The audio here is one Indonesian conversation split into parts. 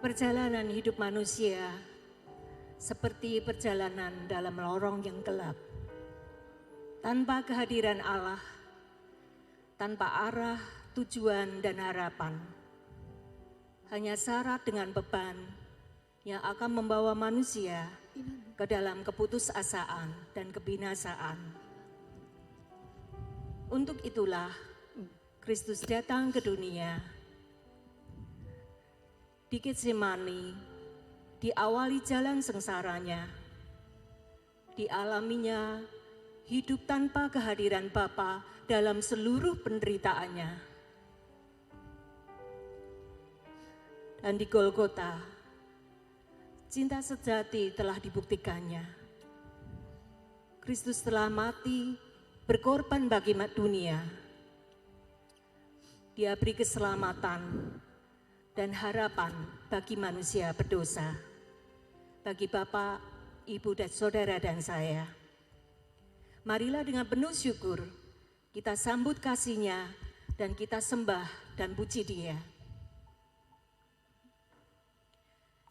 Perjalanan hidup manusia seperti perjalanan dalam lorong yang gelap. Tanpa kehadiran Allah, tanpa arah, tujuan, dan harapan. Hanya syarat dengan beban yang akan membawa manusia ke dalam keputusasaan dan kebinasaan. Untuk itulah Kristus datang ke dunia. Di Getsemani, diawali jalan sengsaranya. Dialaminya hidup tanpa kehadiran Bapa dalam seluruh penderitaannya. Dan di Golgota, cinta sejati telah dibuktikannya. Kristus telah mati, berkorban bagi dunia. Dia beri keselamatan dan harapan bagi manusia berdosa, bagi Bapak, Ibu, dan Saudara dan saya. Marilah dengan penuh syukur kita sambut kasih-Nya dan kita sembah dan puji Dia.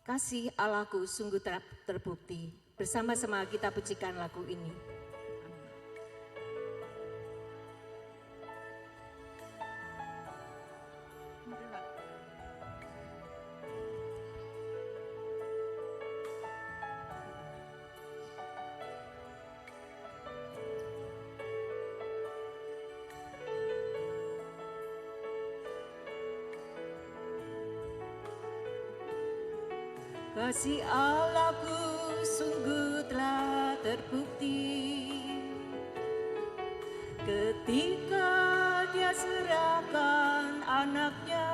Kasih Allahku sungguh terbukti. Bersama-sama kita pujikan lagu ini. Kasih Allahku sungguh telah terbukti ketika Dia serahkan anaknya.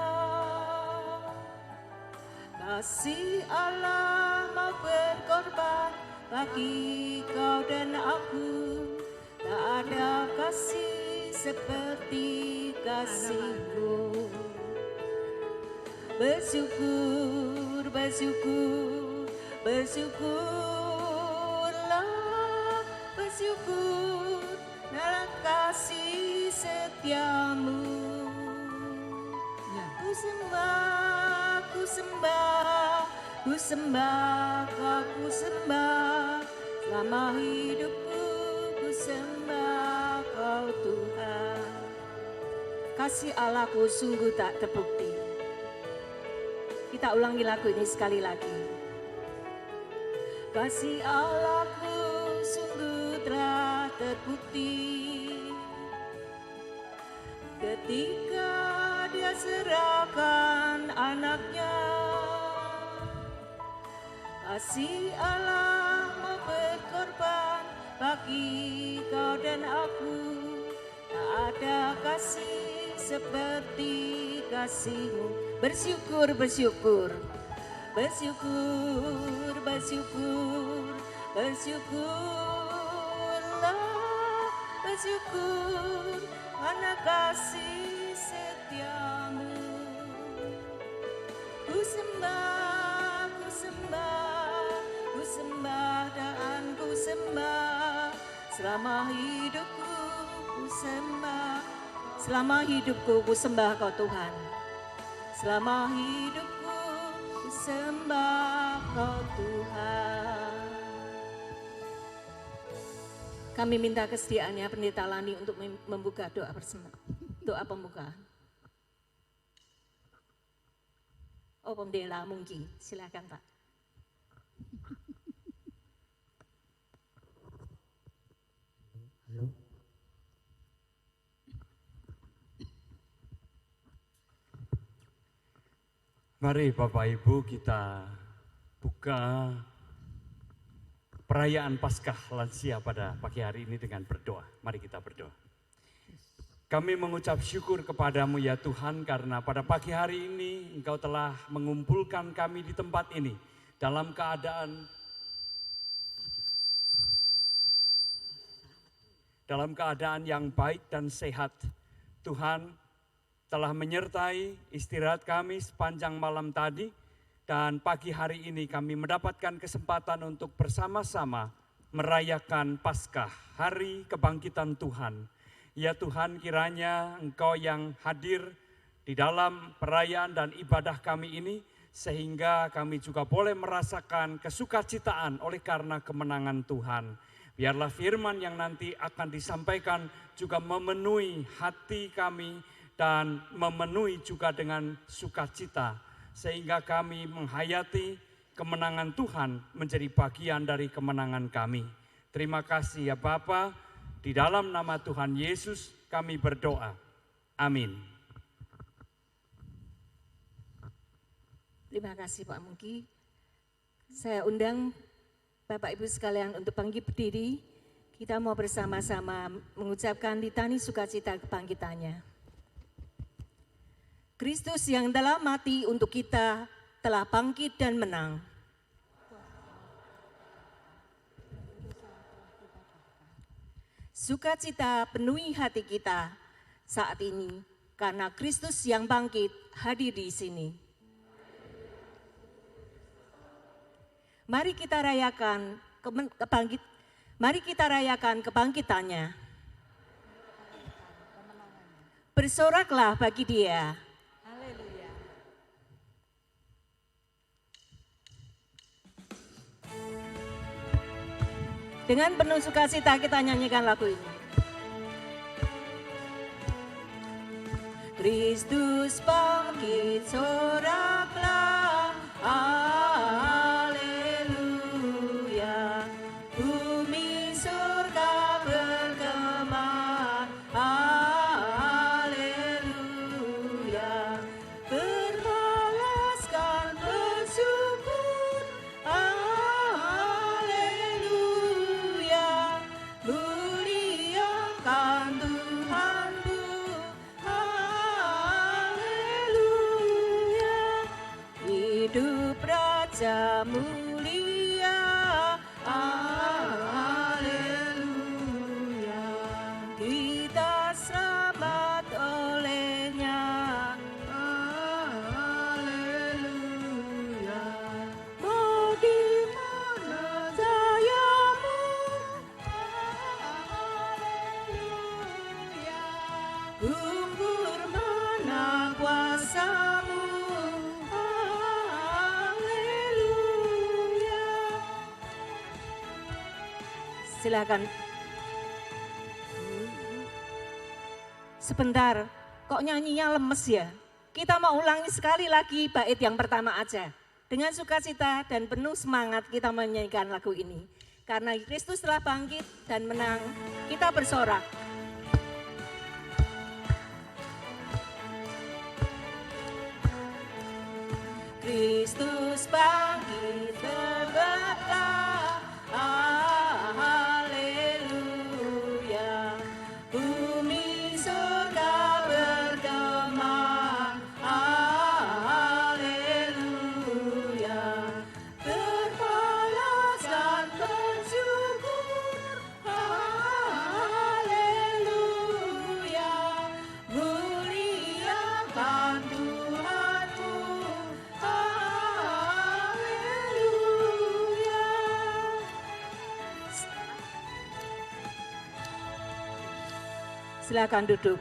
Kasih Allah mau berkorban bagi kau dan aku. Tak ada kasih seperti kasih-Mu. Bersyukur, bersyukur, bersyukurlah, bersyukur dalam kasih setia-Mu. Ku sembah, ku sembah, ku sembah, ku sembah, selama hidupku ku sembah Kau Tuhan. Kasih Allahku sungguh tak terbukti. Kita ulangi lagu ini sekali lagi. Kasih Allahku sungguh telah terbukti ketika Dia serahkan anaknya. Kasih Allah mau berkorban bagi kau dan aku. Tak ada kasih seperti kasih-Mu. Bersyukur, bersyukur, bersyukur, bersyukur, bersyukurlah, bersyukur karena kasih setia-Mu. Ku sembah, ku sembah, ku sembah dan ku sembah, selama hidupku ku sembah, selama hidupku ku sembah Kau Tuhan. Selama hidupku ku sembah Kau Tuhan. Kami minta kesediaannya Pendeta Lani untuk membuka doa pembukaan. Oh, Pendeta Mungki, silakan Pak. Halo. Mari Bapak Ibu kita buka perayaan Paskah lansia pada pagi hari ini dengan berdoa. Mari kita berdoa. Kami mengucap syukur kepadamu ya Tuhan karena pada pagi hari ini Engkau telah mengumpulkan kami di tempat ini dalam keadaan yang baik dan sehat. Tuhan telah menyertai istirahat kami sepanjang malam tadi dan pagi hari ini kami mendapatkan kesempatan untuk bersama-sama merayakan Paskah, hari kebangkitan Tuhan. Ya Tuhan, kiranya Engkau yang hadir di dalam perayaan dan ibadah kami ini sehingga kami juga boleh merasakan kesukacitaan oleh karena kemenangan Tuhan. Biarlah firman yang nanti akan disampaikan juga memenuhi hati kami dan memenuhi juga dengan sukacita, sehingga kami menghayati kemenangan Tuhan menjadi bagian dari kemenangan kami. Terima kasih ya Bapa, di dalam nama Tuhan Yesus kami berdoa. Amin. Terima kasih Pak Mugi. Saya undang Bapak Ibu sekalian untuk bangkit berdiri. Kita mau bersama-sama mengucapkan litani sukacita kebangkitannya. Kristus yang telah mati untuk kita telah bangkit dan menang. Sukacita penuhi hati kita saat ini karena Kristus yang bangkit hadir di sini. Mari kita rayakan kebangkitannya. Bersoraklah bagi Dia. Haleluya. Dengan penuh sukacita kita nyanyikan lagu ini. Kristus bangkit, soraklah, haleluya. Bumi surga bergema, haleluya. Berbalaskan bersyukur, haleluya. Muliakan Tuhanmu, haleluya. Hidup Raja mulia, haleluya. Kita selamat olehnya, haleluya. Mau di mana jayamu, haleluya. Gugur mana kuasamu, haleluya. Silakan. Sebentar, kok nyanyinya lemes ya? Kita mau ulangi sekali lagi bait yang pertama aja. Dengan sukacita dan penuh semangat kita menyanyikan lagu ini. Karena Kristus telah bangkit dan menang, kita bersorak. Kristus bangkit, bergeraklah, haleluya. Bumi surga bergema, haleluya. Berbalaskan bersyukur, haleluya. Muliakan Tuhanmu, haleluya. Silakan duduk.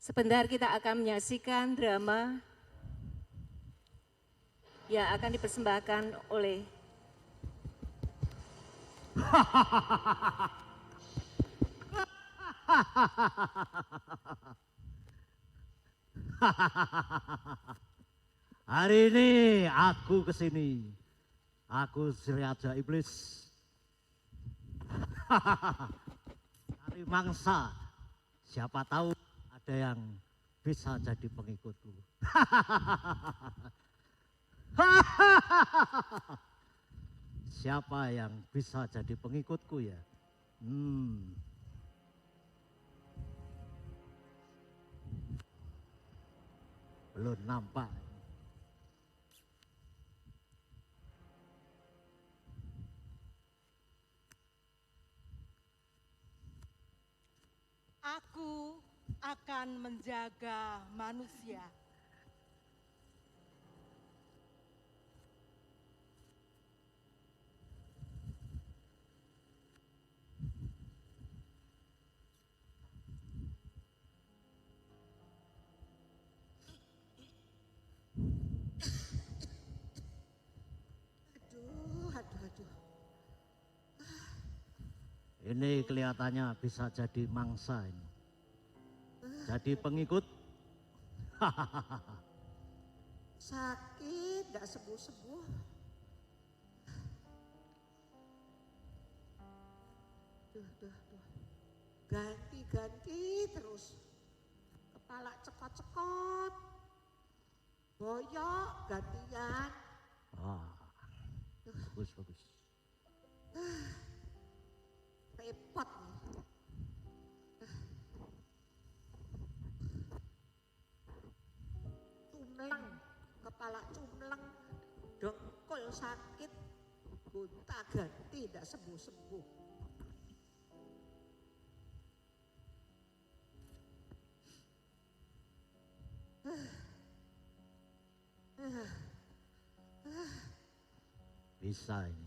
Sebentar kita akan menyaksikan drama yang akan dipersembahkan oleh Hari ini aku kesini, aku si Raja Iblis. Cari mangsa, siapa tahu ada yang bisa jadi pengikutku. Siapa yang bisa jadi pengikutku ya? Belum nampak. Aku akan menjaga manusia. Aduh. Ini kelihatannya bisa jadi mangsa ini. Jadi pengikut. Sakit, gak sembuh-sembuh. Duh. Ganti terus. Kepala cekot-cekot. Boyok, gantian. Bagus. Repot nih. Cumleng, kepala cumleng, dengkul sakit, gonta ganti tidak sembuh-sembuh. Bisa ini.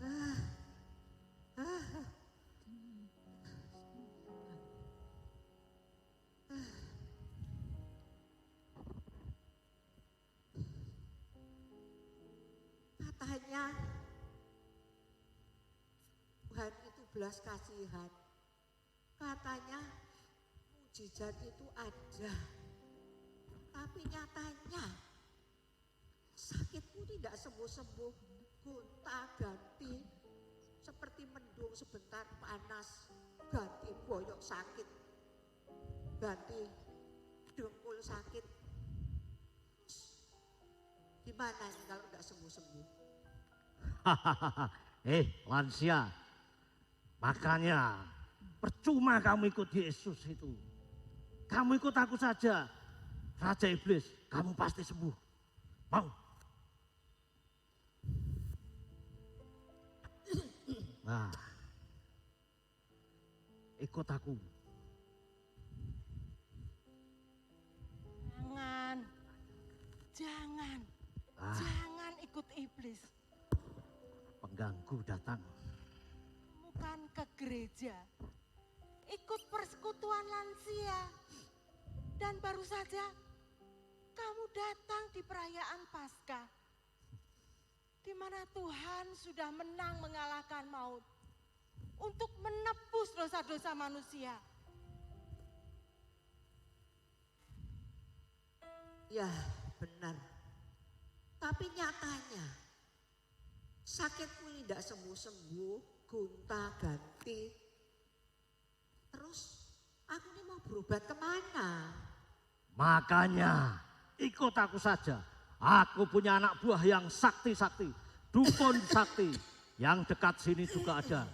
Katanya Tuhan itu belas kasihan. Katanya mujizat itu ada. Tapi nyatanya sakitmu tidak sembuh-sembuh, gonta ganti, seperti mendung sebentar panas, ganti boyok sakit, ganti dengkul sakit. Gimana ini kalau tidak sembuh-sembuh? Lansia, makanya percuma kamu ikut Yesus itu. Kamu ikut aku saja, Raja Iblis, kamu pasti sembuh. Mau? Nah, ikut aku. Jangan ikut iblis. Pengganggu datang. Bukan ke gereja, ikut persekutuan lansia. Dan baru saja kamu datang di perayaan Paskah, di mana Tuhan sudah menang mengalahkan maut untuk menebus dosa-dosa manusia. Ya, benar. Tapi nyatanya sakitmu tidak sembuh-sembuh, gonta ganti. Terus aku ini mau berobat kemana? Makanya ikut aku saja. Aku punya anak buah yang sakti-sakti, dukun sakti. Yang dekat sini juga ada.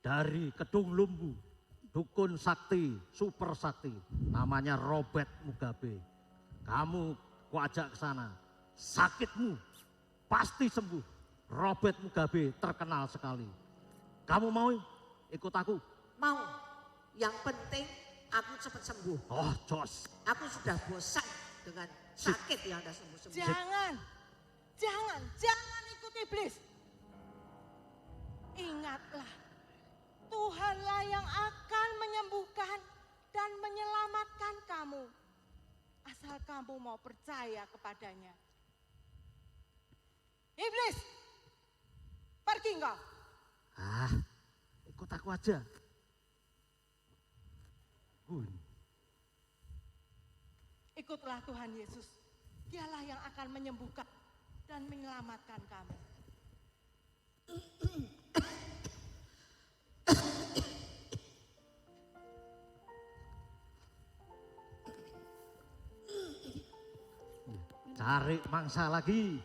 Dari Kedung Lumbu, dukun sakti, super sakti. Namanya Robert Mugabe. Kamu ku ajak ke sana. Sakitmu pasti sembuh. Robert Mugabe terkenal sekali. Kamu mau ikut aku? Mau. Yang penting aku cepat sembuh. Oh, jos. Aku sudah bosan dengan sakit yang ada sembuh-sembuh. Jangan ikut iblis. Ingatlah, Tuhanlah yang akan menyembuhkan dan menyelamatkan kamu. Asal kamu mau percaya kepadanya. Iblis, pergi engkau. Ikut aku aja. Ikutlah Tuhan Yesus. Dialah yang akan menyembuhkan dan menyelamatkan kamu. Cari mangsa lagi.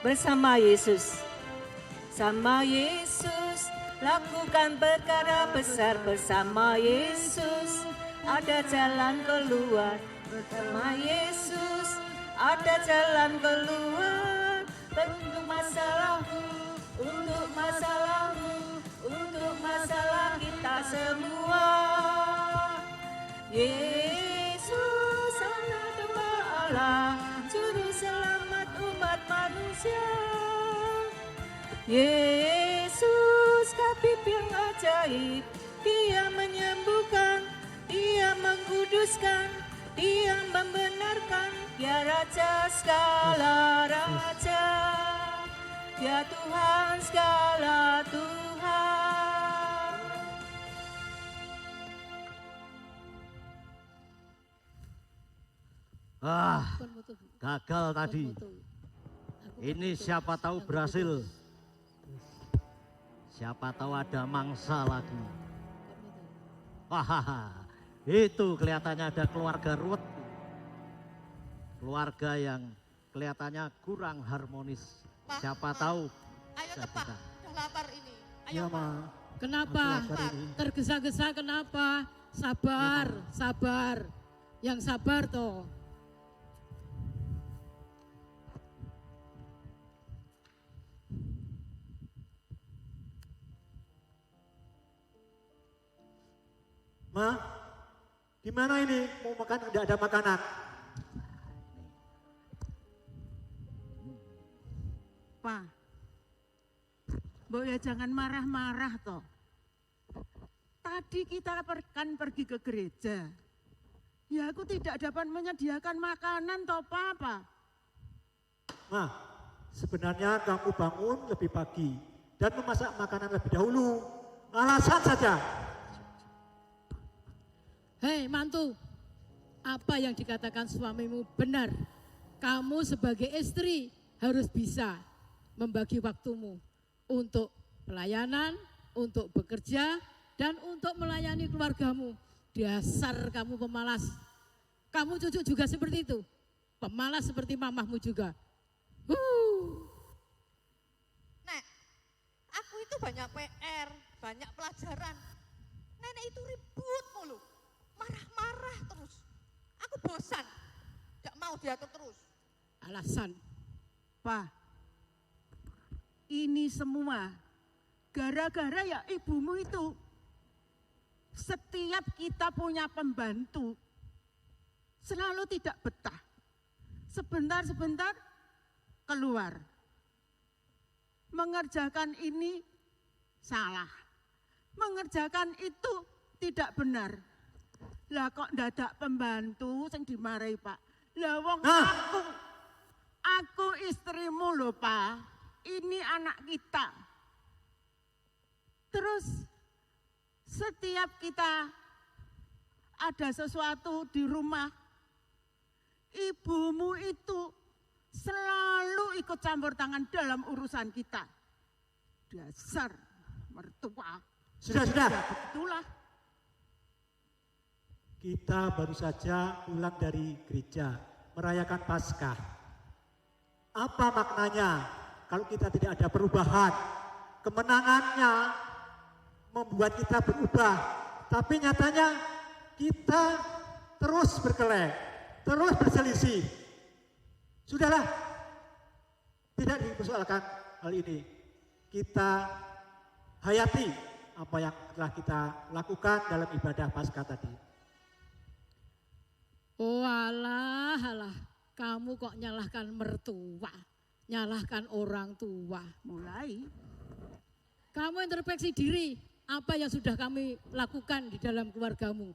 Bersama Yesus, sama Yesus Lakukan perkara besar bersama Yesus. Ada jalan keluar bersama Yesus. Ada jalan keluar untuk masalahku, untuk masalahmu, untuk masalah kita semua. Yesus anak domba Allah, juru selamat umat manusia. Yesus Habib yang ajaib, Dia menyembuhkan, Dia mengkuduskan, Dia membenarkan. Dia Raja segala raja, Dia Tuhan segala Tuhan. Gagal tadi. Ini siapa tahu berhasil. Siapa tahu ada mangsa lagi. Wah, itu kelihatannya ada keluarga ruwet. Keluarga yang kelihatannya kurang harmonis. Pak, Siapa Pak, tahu. Ayo bisa tepak, kita. udah lapar ini. Ayo Ya, Pak. Ma. Kenapa? Tergesa-gesa kenapa? Sabar, sabar. Yang sabar toh. Ma, gimana ini? Mau makan, tidak ada makanan. Pak, Mbok ya jangan marah-marah toh. Tadi kita kan pergi ke gereja. Ya aku tidak dapat menyediakan makanan toh Pak. Ma, sebenarnya kamu bangun lebih pagi dan memasak makanan lebih dahulu. Alasan saja. Hei mantu, apa yang dikatakan suamimu benar. Kamu sebagai istri harus bisa membagi waktumu untuk pelayanan, untuk bekerja, dan untuk melayani keluargamu. Dasar kamu pemalas. Kamu cucu juga seperti itu. Pemalas seperti mamahmu juga. Nek, aku itu banyak PR, banyak pelajaran. Nenek itu ribut mulu, marah-marah terus. Aku bosan, gak mau diatur terus. Alasan. Pak, ini semua gara-gara ya ibumu itu. Setiap kita punya pembantu, selalu tidak betah. Sebentar-sebentar keluar. Mengerjakan ini salah. Mengerjakan itu tidak benar. Lah kok dadak pembantu sing dimarahi Pak. Lah wong aku istrimu loh Pak. Ini anak kita. Terus setiap kita ada sesuatu di rumah, ibumu itu selalu ikut campur tangan dalam urusan kita. Dasar mertua. Sudah. Itulah. Kita baru saja pulang dari gereja merayakan Paskah. Apa maknanya kalau kita tidak ada perubahan? Kemenangannya membuat kita berubah, tapi nyatanya kita terus berkelahi, terus berselisih. Sudahlah, tidak dipersoalkan hal ini. Kita hayati apa yang telah kita lakukan dalam ibadah Paskah tadi. Oh alah, kamu kok nyalahkan mertua, nyalahkan orang tua. Mulai. Kamu introspeksi diri, apa yang sudah kami lakukan di dalam keluargamu.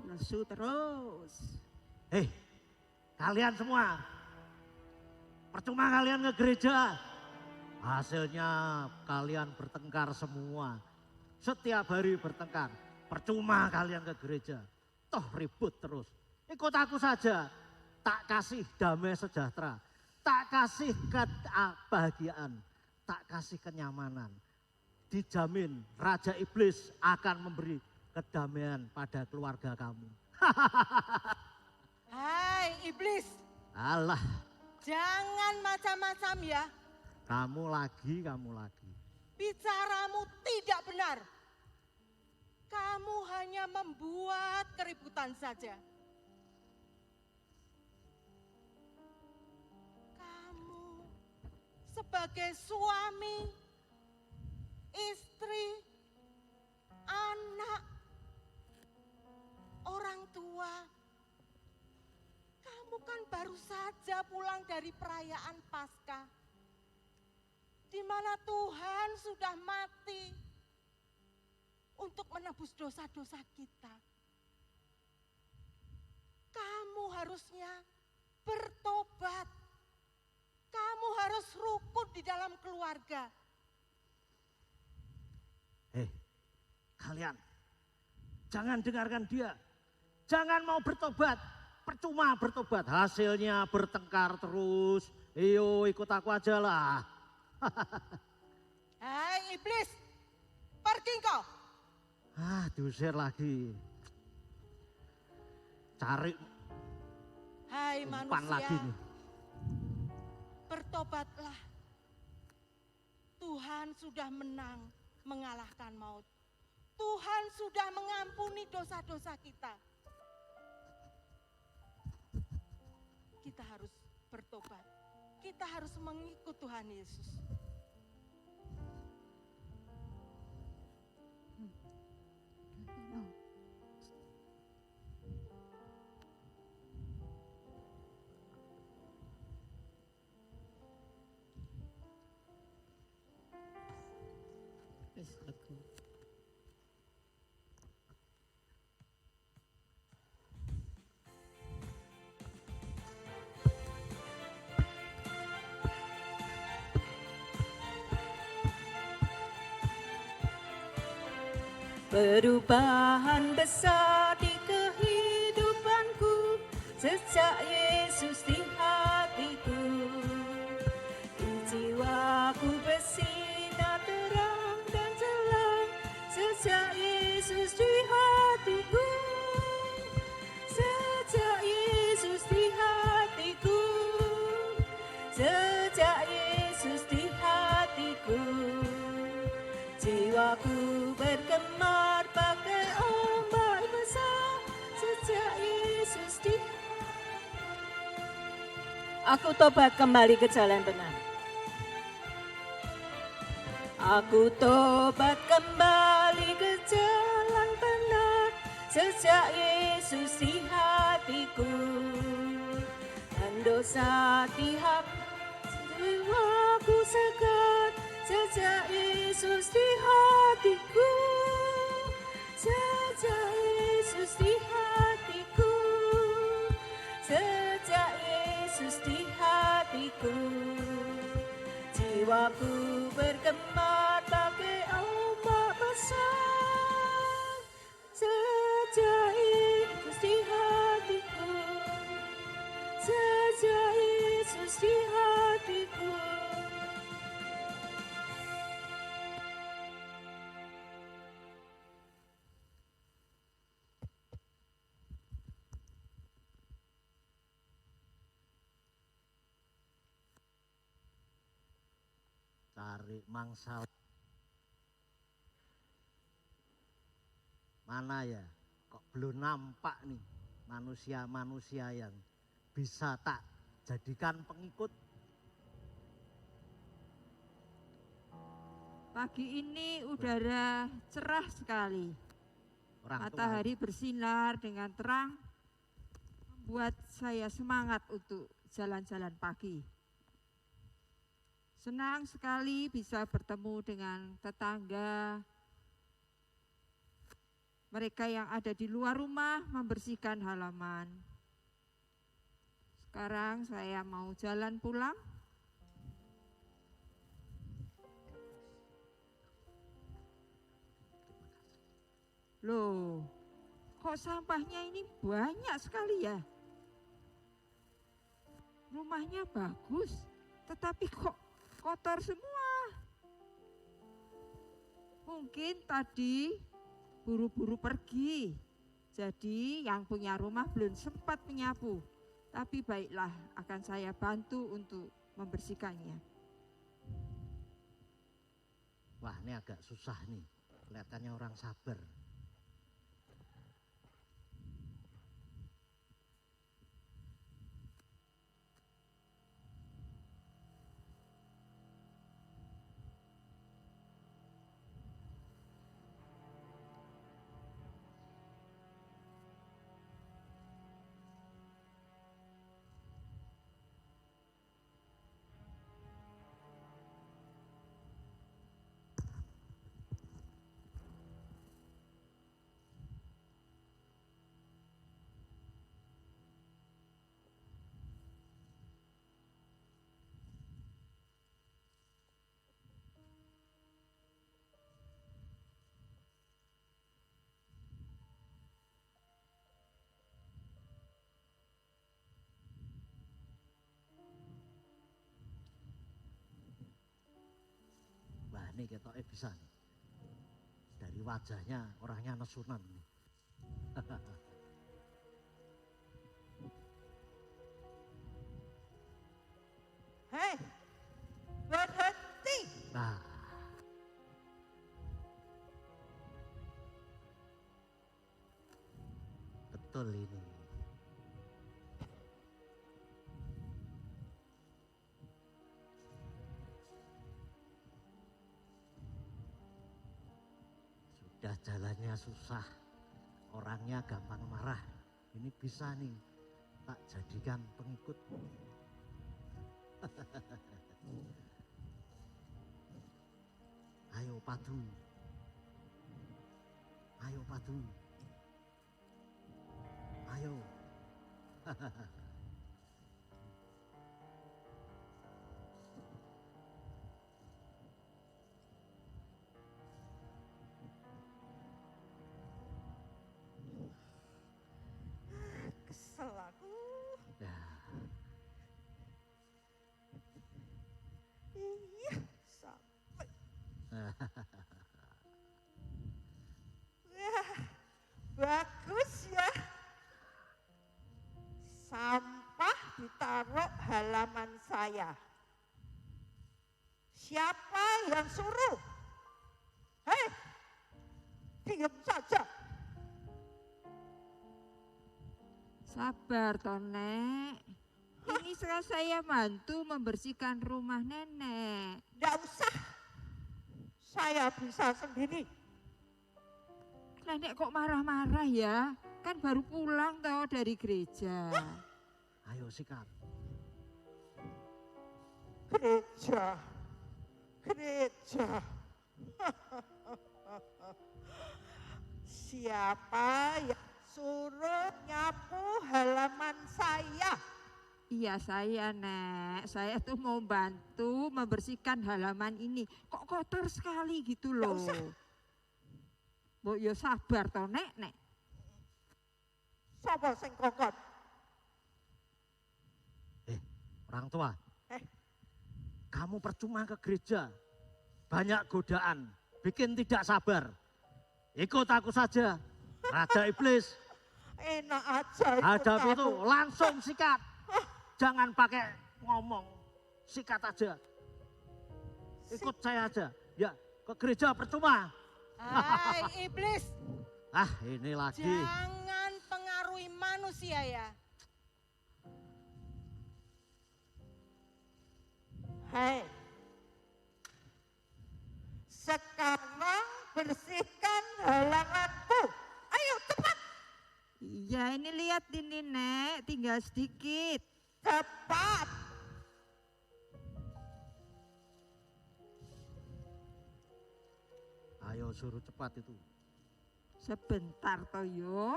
Nesu terus. Kalian semua, percuma kalian ke gereja. Hasilnya kalian bertengkar semua. Setiap hari bertengkar. Percuma kalian ke gereja. Toh ribut terus. Ikut aku saja. Tak kasih damai sejahtera. Tak kasih kebahagiaan. Tak kasih kenyamanan. Dijamin Raja Iblis akan memberi kedamaian pada keluarga kamu. Hai iblis, Alah, jangan macam-macam ya. kamu lagi. bicaramu tidak benar. Kamu hanya membuat keributan saja. Kamu sebagai suami, istri, anak, orang tua, kamu kan baru saja pulang dari perayaan Paskah, di mana Tuhan sudah mati untuk menebus dosa-dosa kita. Kamu harusnya bertobat. Kamu harus rukun di dalam keluarga. Kalian jangan dengarkan dia. Jangan mau bertobat. Percuma bertobat. Hasilnya bertengkar terus. Iyo ikut aku aja lah. Hai iblis, pergi kau. Diusir lagi. Cari Hai umpan lagi manusia, nih. bertobatlah. Tuhan sudah menang mengalahkan maut. Tuhan sudah mengampuni dosa-dosa kita. Kita harus bertobat. Kita harus mengikut Tuhan Yesus. Wis lega. Perubahan besar di kehidupanku sejak Yesus di hatiku. Di jiwaku bersinar terang dan jelas sejak Yesus di hatiku. Sejak Yesus di hatiku. Sejak Yesus di hatiku. Jiwaku bergemar bagai ombak besar sejak Yesus di. Aku tobat kembali ke jalan benar. Aku tobat kembali ke jalan benar sejak Yesus di hatiku. Dan dosa di hati jiwaku segar sejak Yesus di hatiku. Sejak Yesus di hatiku. Sejak Yesus di hatiku. Jiwaku bergemar bagai ombak besar sejak Yesus di hatiku. Sejak Yesus di hatiku. Cari mangsa. Mana ya? Kok belum nampak nih manusia-manusia yang bisa tak jadikan pengikut. Pagi ini udara cerah sekali. Orang tua. Matahari bersinar dengan terang, membuat saya semangat untuk jalan-jalan pagi. Senang sekali bisa bertemu dengan tetangga, mereka yang ada di luar rumah membersihkan halaman. Sekarang saya mau jalan pulang. Loh, kok sampahnya ini banyak sekali ya? Rumahnya bagus, tetapi kok kotor semua. Mungkin tadi buru-buru pergi, jadi yang punya rumah belum sempat menyapu. Tapi baiklah, akan saya bantu untuk membersihkannya. Wah, ini agak susah nih. Kelihatannya orang sabar. Wah, ini ketoknya bisa nih. Dari wajahnya orangnya nesunan nih. Hei, berhenti. Nah, betul ini. Sudah jalannya susah, orangnya gampang marah. Ini bisa nih, tak jadikan pengikut. Ayo padu, ayo padu, ayo. Kesel aku. Ya, Iya, sampai. Wah, bagus ya. Sampah ditaruh halaman saya. Siapa yang suruh? Hei, diam saja. Sabar toh, Nek. Ini saya bantu membersihkan rumah nenek. Tidak usah. Saya bisa sendiri. Nenek kok marah-marah ya? Kan baru pulang toh dari gereja. ayo sikat. Gereja. Gereja. Siapa yang suruh nyapu halaman saya? Iya saya, Nek. Saya tuh mau bantu membersihkan halaman ini. Kok kotor sekali gitu loh. usah. Mbok yo sabar toh, Nek. Sapa sing kokot? Orang tua, Eh. kamu percuma ke gereja. Banyak godaan, bikin tidak sabar. Ikut aku saja, Raja Iblis. Enak aja ikut Hadapi aku. itu langsung sikat. Jangan pakai ngomong, sikat aja. Ikut saya aja. Ya, ke gereja percuma. Hai iblis, Ah, ini lagi. jangan pengaruhi manusia ya. Hei. Sekarang bersihkan halamanku. Ayo cepat, Iya ini lihat ini, Nek. Tinggal sedikit. cepat. Ayo suruh cepat itu. Sebentar toh yo.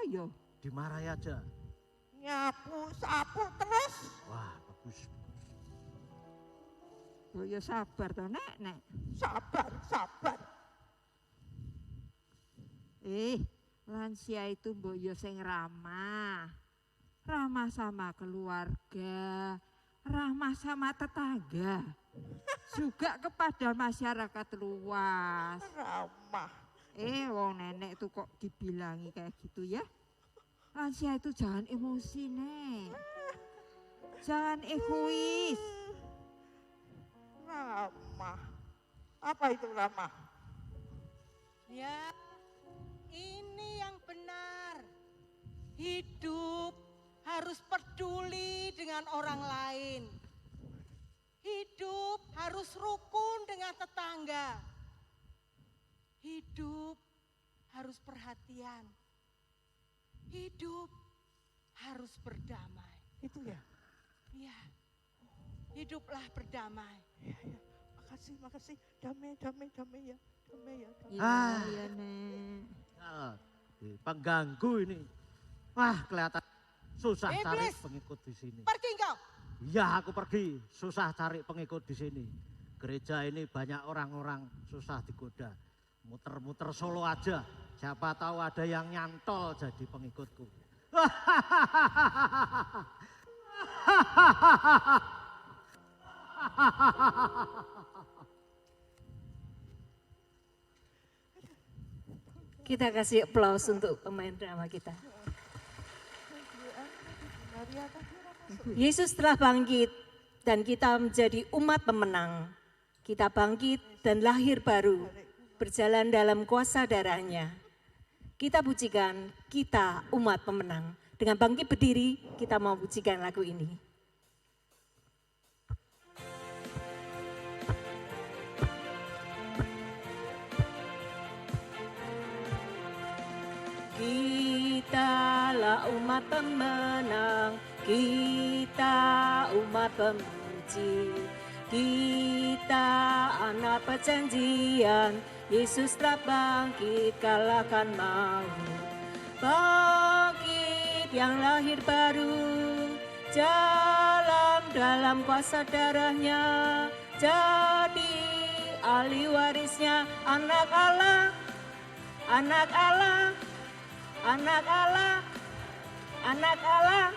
Dimarahi aja. Nyapu sapu terus. Wah, bagus. Mbok yo sabar toh, Nek. Sabar, sabar. Lansia itu mbok yo sing ramah. Ramah sama keluarga, ramah sama tetangga. Juga kepada masyarakat luas. Ramah. Wong nenek tuh kok dibilangi kayak gitu ya. Lansia itu jangan emosi, Nek. Jangan egois. Ramah. Apa itu ramah? Ya, ini yang benar. Hidup harus peduli dengan orang lain. Hidup harus rukun dengan tetangga. Hidup harus perhatian. Hidup harus berdamai. Itu ya. Ya, hiduplah berdamai. Ya, ya. Makasih. Damai ya. Damai ya. Iya, Nek. Pengganggu ini. Wah, kelihatan susah cari Iblis. pengikut di sini. Pergi engkau. Ya, aku pergi. Susah cari pengikut di sini. Gereja ini banyak orang-orang susah digoda. Muter-muter Solo aja. Siapa tahu ada yang nyantol jadi pengikutku. Kita kasih aplaus untuk pemain drama kita. Yesus telah bangkit dan kita menjadi umat pemenang. Kita bangkit dan lahir baru, berjalan dalam kuasa darahnya. Kita pujikan, kita umat pemenang. Dengan bangkit berdiri, kita mau pujikan lagu ini. Kitalah umat pemenang, kita umat pemuji. Kita anak perjanjian, Yesus telah bangkit kalahkan maut. Bangkit yang lahir baru, jalan dalam kuasa darahnya, jadi ahli warisnya, anak Allah, anak Allah, anak Allah, anak Allah.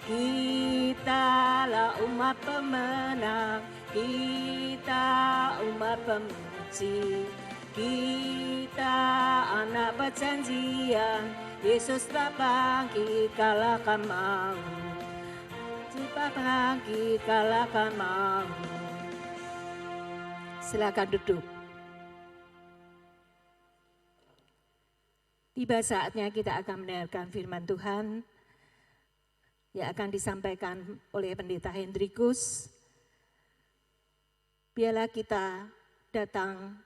Kitalah umat pemenang, kita umat pemuji. Kita anak perjanjian, Yesus telah bangkit kalahkan maut. Cepat bangkit kalahkan maut. Silakan duduk. Tiba saatnya kita akan mendengarkan firman Tuhan yang akan disampaikan oleh Pendeta Hendrikus. Biarlah kita datang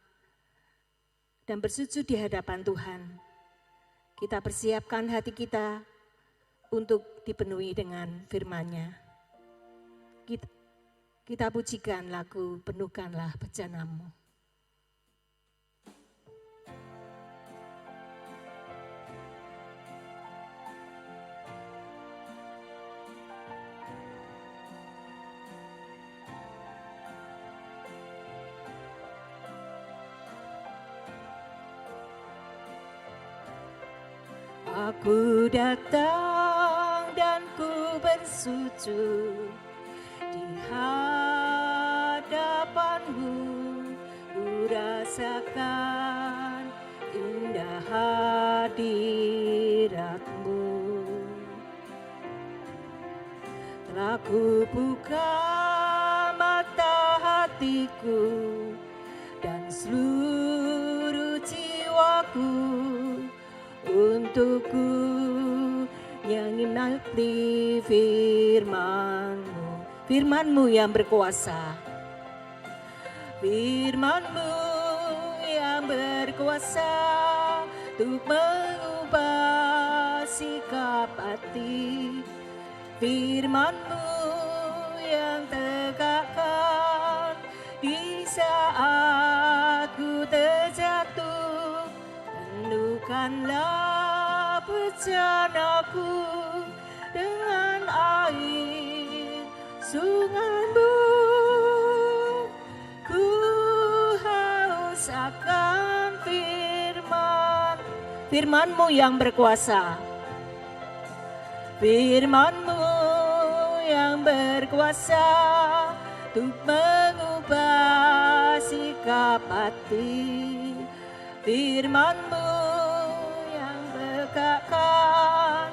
dan bersujud di hadapan Tuhan. Kita persiapkan hati kita untuk dipenuhi dengan firman-Nya. Kita pujikan lagu Penuhkanlah Bejanamu. Aku datang dan ku bersujud di hadapanmu, ku rasakan indah hadiratmu. Telah ku buka mata hatiku dan seluruh jiwaku untukku yang menikmati firman-Mu, firman-Mu yang berkuasa, firman-Mu yang berkuasa untuk mengubah sikap hati, firman-Mu yang tegakkan di saat ku terjatuh. Penuhkanlah bejanaku dengan air sungai-Mu. Ku haus akan firman-Mu yang berkuasa, firman-Mu yang berkuasa untuk mengubah sikap hati, firman-Mu yang bekakkan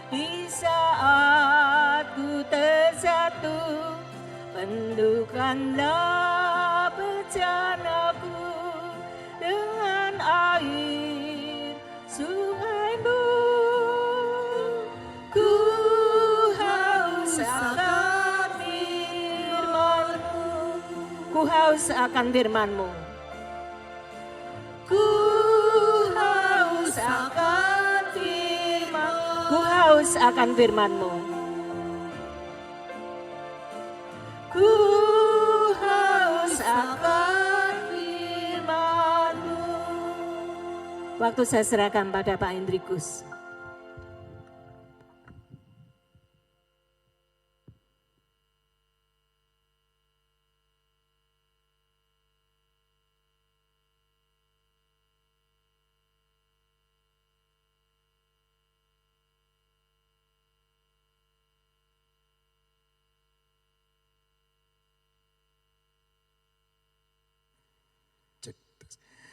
di saat ku terjatuh. Penuhkanlah rencanaku dengan air sungaimu. Ku haus akan firman-Mu. Ku haus akan firman-Mu. Ku haus akan firman. Ku haus akan firman-Mu. Ku haus akan firman-Mu. Waktu saya serahkan pada Pak Hendrikus.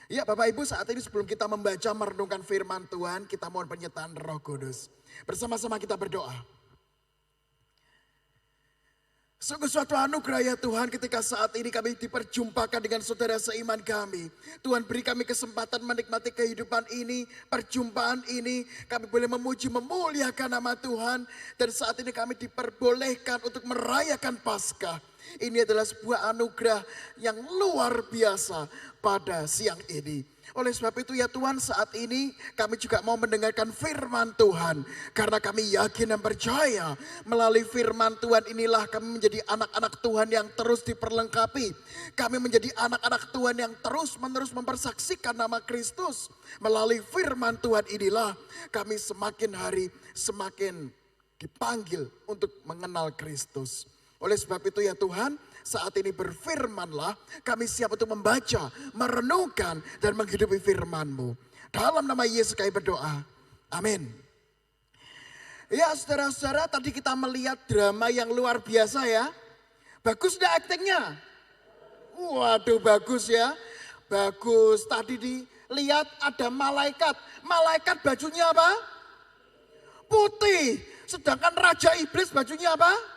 Ya Bapak Ibu, saat ini sebelum kita membaca merenungkan firman Tuhan, kita mohon penyertaan Roh Kudus. Bersama-sama kita berdoa. Sungguh suatu anugerah ya Tuhan ketika saat ini kami diperjumpakan dengan saudara seiman kami. Tuhan beri kami kesempatan menikmati kehidupan ini, perjumpaan ini. Kami boleh memuji, memuliakan nama Tuhan. Dan saat ini kami diperbolehkan untuk merayakan Paskah. Ini adalah sebuah anugerah yang luar biasa pada siang ini. Oleh sebab itu ya Tuhan, saat ini kami juga mau mendengarkan firman Tuhan. Karena kami yakin dan percaya melalui firman Tuhan inilah kami menjadi anak-anak Tuhan yang terus diperlengkapi. Kami menjadi anak-anak Tuhan yang terus-menerus mempersaksikan nama Kristus. Melalui firman Tuhan inilah kami semakin hari semakin dipanggil untuk mengenal Kristus. Oleh sebab itu ya Tuhan, saat ini berfirmanlah, kami siap untuk membaca, merenungkan, dan menghidupi firman-Mu. Dalam nama Yesus kami berdoa. Amin. Ya saudara-saudara, tadi kita melihat drama yang luar biasa ya. Bagus enggak aktingnya? Waduh bagus ya. Bagus, tadi dilihat ada malaikat. Malaikat bajunya apa? Putih. Sedangkan Raja Iblis bajunya apa?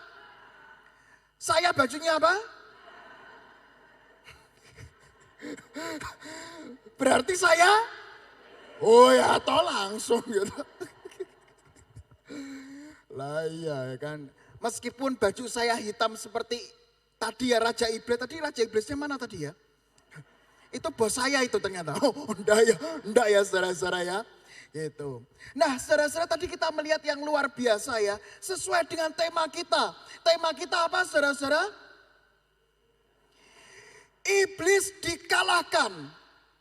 Saya bajunya apa? Berarti saya? Oh ya toh langsung gitu. Lah iya kan. Meskipun baju saya hitam seperti tadi ya Raja Iblis. Tadi Raja Iblisnya mana tadi ya? Itu bos saya itu ternyata. Oh enggak ya saudara-saudara ya. Gitu. Nah saudara-saudara tadi kita melihat yang luar biasa ya. Sesuai dengan tema kita. Tema kita apa saudara-saudara? Iblis dikalahkan.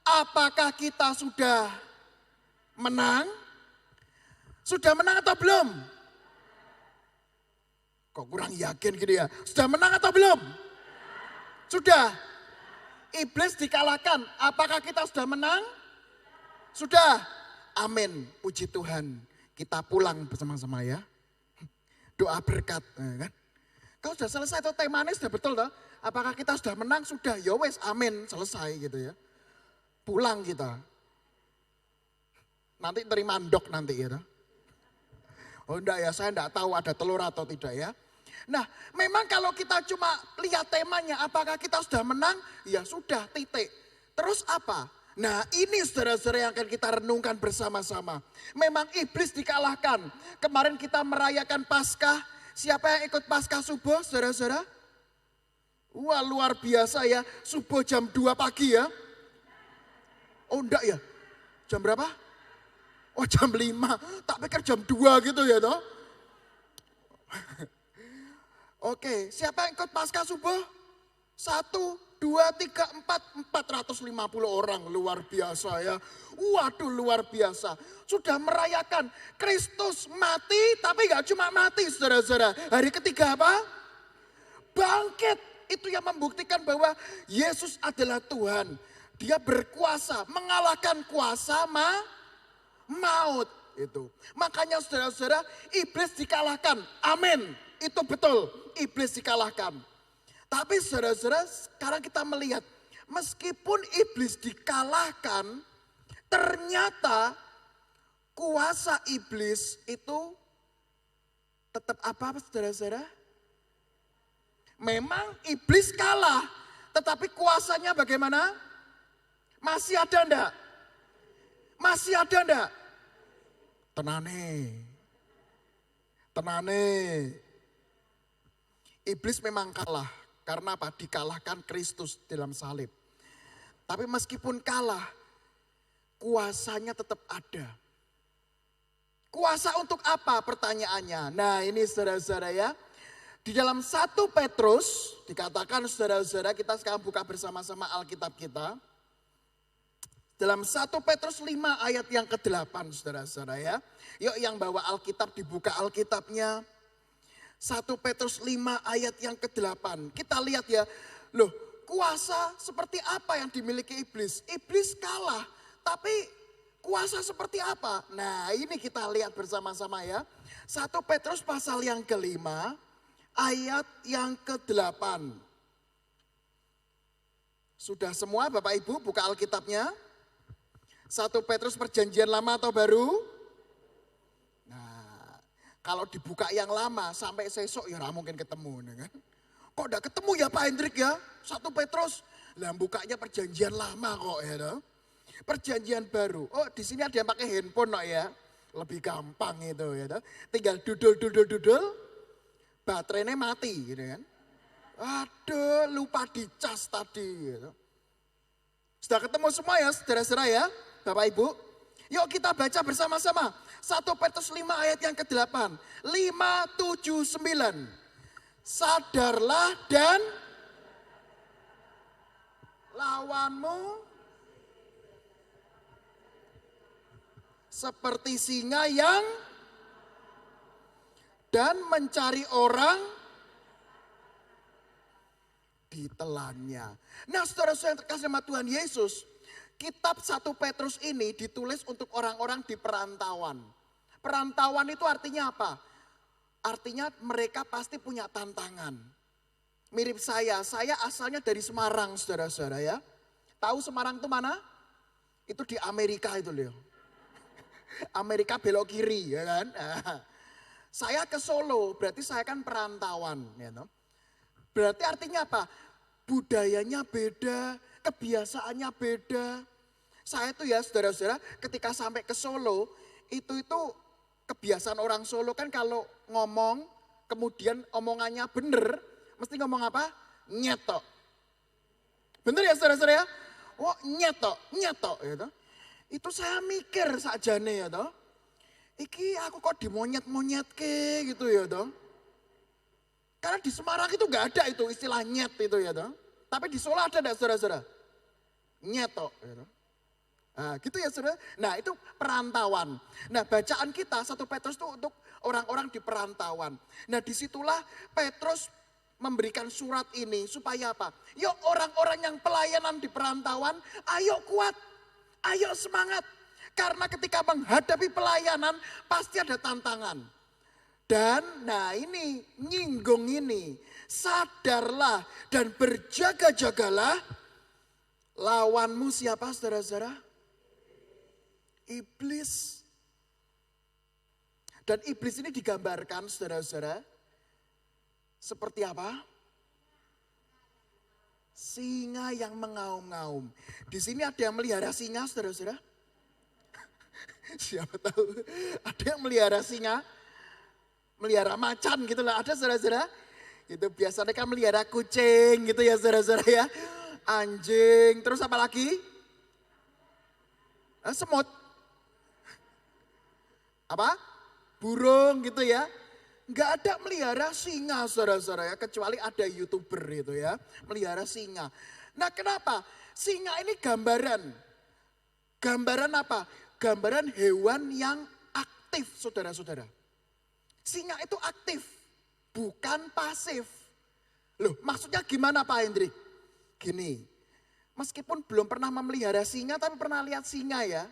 Apakah kita sudah menang? Sudah menang atau belum? Kok kurang yakin gitu ya. Sudah menang atau belum? Sudah. Iblis dikalahkan. Apakah kita sudah menang? Sudah. Amin, puji Tuhan. Kita pulang bersama-sama ya. Doa berkat. Kan? Kalau sudah selesai itu temanya sudah betul toh. Apakah kita sudah menang? Sudah, ya wes amin, selesai gitu ya. Pulang kita. Nanti terima mandok nanti ya. Oh enggak ya, saya enggak tahu ada telur atau tidak ya. Nah memang kalau kita cuma lihat temanya, apakah kita sudah menang? Ya sudah, titik. Terus apa? Nah ini saudara-saudara yang akan kita renungkan bersama-sama. Memang iblis dikalahkan. Kemarin kita merayakan Paskah. Siapa yang ikut Paskah subuh saudara-saudara? Wah luar biasa ya. Subuh jam 2 pagi ya. Oh enggak ya. Jam berapa? Oh jam 5. Tak pikir jam 2 gitu ya toh. Oke, siapa yang ikut Paskah subuh? 1, 2, 3, 4, 450 orang, luar biasa ya. Waduh luar biasa. Sudah merayakan Kristus mati, tapi gak cuma mati saudara-saudara. Hari ketiga apa? Bangkit. Itu yang membuktikan bahwa Yesus adalah Tuhan. Dia berkuasa, mengalahkan kuasa maut. Itu. Makanya saudara-saudara, iblis dikalahkan. Amin. Itu betul, iblis dikalahkan. Tapi saudara-saudara sekarang kita melihat meskipun iblis dikalahkan ternyata kuasa iblis itu tetap apa saudara-saudara? Memang iblis kalah Tetapi kuasanya bagaimana? Masih ada enggak? Masih ada enggak? Tenane. Tenane. Iblis memang kalah. Karena apa? Dikalahkan Kristus dalam salib. Tapi meskipun kalah, kuasanya tetap ada. Kuasa untuk apa pertanyaannya? Nah ini saudara-saudara ya. Di dalam 1 Petrus dikatakan saudara-saudara, kita sekarang buka bersama-sama Alkitab kita. Dalam 1 Petrus 5 ayat yang ke-8 saudara-saudara ya. Yuk yang bawa Alkitab dibuka Alkitabnya. 1 Petrus 5 ayat yang ke-8. Kita lihat ya, loh kuasa seperti apa yang dimiliki iblis? Iblis kalah, tapi kuasa seperti apa? Nah ini kita lihat bersama-sama ya. 1 Petrus pasal yang ke-5 ayat yang ke-8. Sudah semua Bapak Ibu buka Alkitabnya? 1 Petrus perjanjian lama atau baru? Nah, kalau dibuka yang lama sampai sesok ya mungkin ketemu. Kan? Kok udah ketemu ya Pak Hendrik ya? 1 Petrus, lah bukanya perjanjian lama kok ya. No? Perjanjian baru. Oh di sini ada yang pakai handphone no, ya. Lebih gampang itu ya. No? Tinggal dudul, baterainya mati gitu kan. Aduh lupa dicas tadi. Gitu. Sudah ketemu semua ya saudara-saudara ya. Bapak Ibu, yuk kita baca bersama-sama. 1 Petrus 5 ayat yang ke-8. 5, 7, 9. Sadarlah dan lawanmu seperti singa yang dan mencari orang ditelannya. Nah saudara-saudara yang terkasih sama Tuhan Yesus, kitab 1 Petrus ini ditulis untuk orang-orang di perantauan. Perantauan itu artinya apa? Artinya mereka pasti punya tantangan. Mirip saya asalnya dari Semarang saudara-saudara ya. Tahu Semarang itu mana? Itu di Amerika itu loh. Amerika belok kiri ya kan. Saya ke Solo, berarti saya kan perantauan. Ya, no? Berarti artinya apa? Budayanya beda, kebiasaannya beda. Saya tuh ya saudara-saudara ketika sampai ke Solo, itu kebiasaan orang Solo kan kalau ngomong, kemudian omongannya bener, mesti ngomong apa? Nyetok. Bener ya saudara-saudara ya? Oh nyetok. Gitu. Itu saya mikir sakjane ya toh. Iki aku kok dimonyet-monyet ke gitu ya toh. Karena di Semarang itu gak ada itu istilah nyet itu ya toh. Tapi di Solo ada enggak saudara-saudara? Nyetok. Gitu. Nah gitu ya saudara. Nah itu perantauan. Nah bacaan kita 1 Petrus itu untuk orang-orang di perantauan. Nah disitulah Petrus memberikan surat ini supaya apa? Yuk orang-orang yang pelayanan di perantauan, ayo kuat, ayo semangat. Karena ketika menghadapi pelayanan pasti ada tantangan. Dan nah ini nyinggung ini, sadarlah dan berjaga-jagalah. Lawanmu siapa saudara-saudara? Iblis. Dan iblis ini digambarkan saudara-saudara seperti apa? Singa yang mengaum-ngaum. Di sini ada yang melihara singa saudara-saudara? Siapa tahu ada yang melihara singa? Melihara macan gitu lah, ada saudara-saudara? Itu biasanya kan melihara kucing gitu ya saudara-saudara ya. Anjing, terus apa lagi? Semut. Apa? Burung gitu ya. Enggak ada melihara singa saudara-saudara ya. Kecuali ada YouTuber itu ya. Melihara singa. Nah kenapa? Singa ini gambaran. Gambaran apa? Gambaran hewan yang aktif saudara-saudara. Singa itu aktif, bukan pasif. Loh maksudnya gimana Pak Hendrik? Gini, meskipun belum pernah memelihara singa tapi pernah lihat singa ya.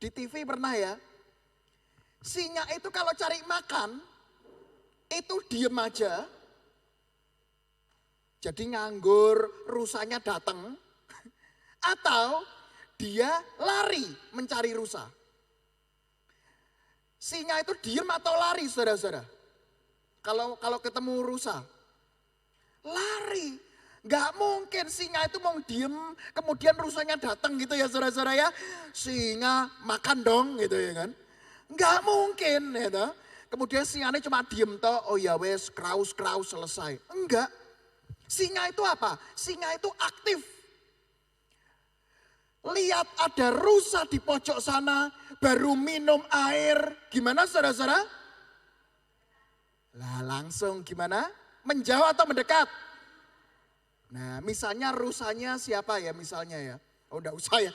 Di TV pernah ya. Singa itu kalau cari makan, itu diem aja. Jadi nganggur, rusanya datang. Atau dia lari mencari rusa. Singa itu diem atau lari saudara-saudara? Kalau ketemu rusa. Lari. Nggak mungkin singa itu mau diem, kemudian rusanya datang gitu ya saudara-saudara ya. Singa makan dong gitu ya kan. Nggak mungkin gitu. Kemudian singanya cuma diem toh, oh ya wes kraus selesai. Enggak. Singa itu apa? Singa itu aktif. Lihat ada rusa di pojok sana, baru minum air. Gimana saudara-saudara? Lah langsung gimana? Menjauh atau mendekat? Nah misalnya rusanya siapa ya misalnya ya? Oh enggak usah ya.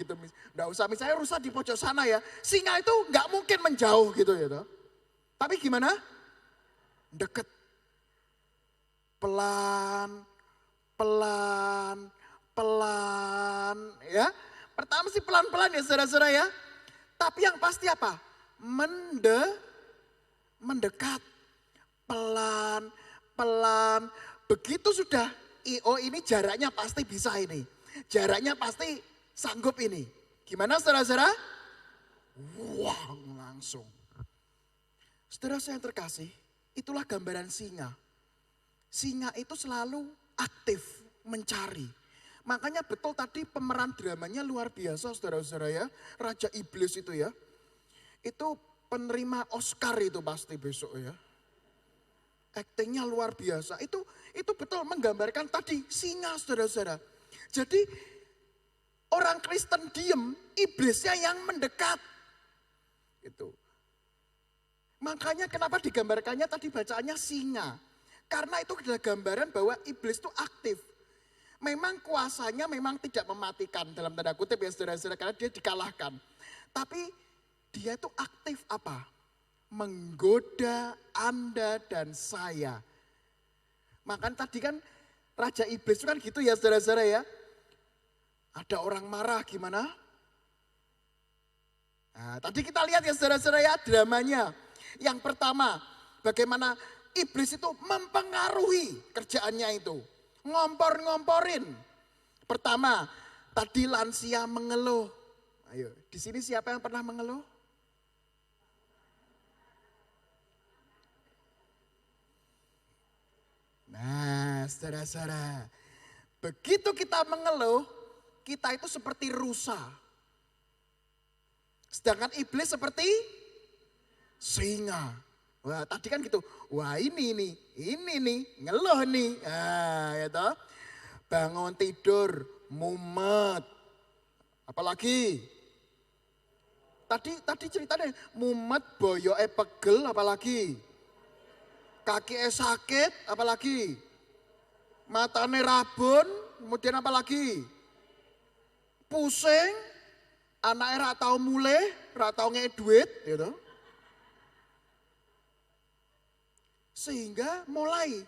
Gitu, enggak usah. Misalnya rusa di pojok sana ya. Singa itu enggak mungkin menjauh gitu ya toh. Tapi gimana? Deket. Pelan, ya. Pertama sih pelan-pelan ya saudara-saudara ya. Tapi yang pasti apa? Mendekat. Pelan. Begitu sudah, oh ini jaraknya pasti bisa ini. Jaraknya pasti sanggup ini. Gimana saudara-saudara? Wah langsung. Saudara saya yang terkasih, itulah gambaran singa. Singa itu selalu aktif mencari. Makanya betul tadi pemeran dramanya luar biasa saudara-saudara ya. Raja Iblis itu ya. Itu penerima Oscar itu pasti besok ya. Aktingnya luar biasa. Itu betul menggambarkan tadi singa saudara-saudara. Jadi orang Kristen diem, iblisnya yang mendekat. Itu. Makanya kenapa digambarkannya tadi bacaannya singa. Karena itu adalah gambaran bahwa iblis itu aktif. Memang kuasanya memang tidak mematikan dalam tanda kutip ya saudara-saudara. Karena dia dikalahkan. Tapi dia itu aktif apa? Menggoda Anda dan saya. Makanya tadi kan Raja Iblis itu kan gitu ya saudara-saudara ya. Ada orang marah gimana? Nah, tadi kita lihat ya saudara-saudara ya dramanya. Yang pertama, bagaimana iblis itu mempengaruhi kerjaannya itu. Ngompor-ngomporin. Pertama, tadi lansia mengeluh. Ayo, di sini siapa yang pernah mengeluh? Nah, saudara-saudara. Begitu kita mengeluh, kita itu seperti rusa. Sedangkan iblis seperti singa. Wah tadi kan gitu, wah ini nih, ngeluh nih. Nah, ya toh. Bangun tidur, mumet. Apalagi? Tadi ceritanya mumet, boyoke pegel, apalagi? Kaki sakit, apalagi? Matane rabun, kemudian apalagi? Pusing, anaknya ra tau mulih, ra tau ngek duit, gitu. Sehingga mulai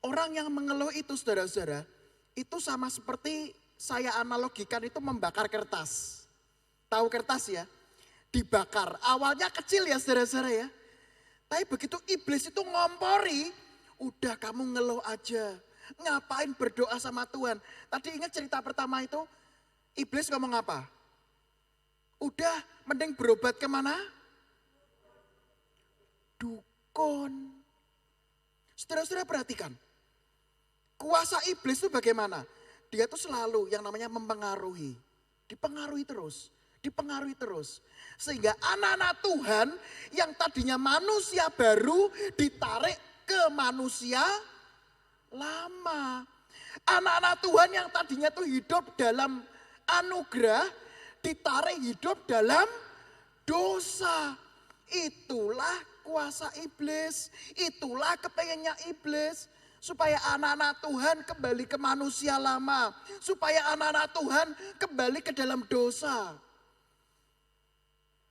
orang yang mengeluh itu saudara-saudara, itu sama seperti saya analogikan itu membakar kertas. Tahu kertas ya? Dibakar. Awalnya kecil ya saudara-saudara ya. Tapi begitu iblis itu ngompori, udah kamu ngeluh aja. Ngapain berdoa sama Tuhan? Tadi ingat cerita pertama itu, iblis ngomong apa? Udah mending berobat kemana? Dukun. Saudara-saudara perhatikan. Kuasa iblis itu bagaimana? Dia tuh selalu yang namanya mempengaruhi. Dipengaruhi terus. Sehingga anak-anak Tuhan yang tadinya manusia baru ditarik ke manusia lama. Anak-anak Tuhan yang tadinya tuh hidup dalam anugerah ditarik hidup dalam dosa. Itulah kuasa iblis, itulah kepengennya iblis. Supaya anak-anak Tuhan kembali ke manusia lama. Supaya anak-anak Tuhan kembali ke dalam dosa.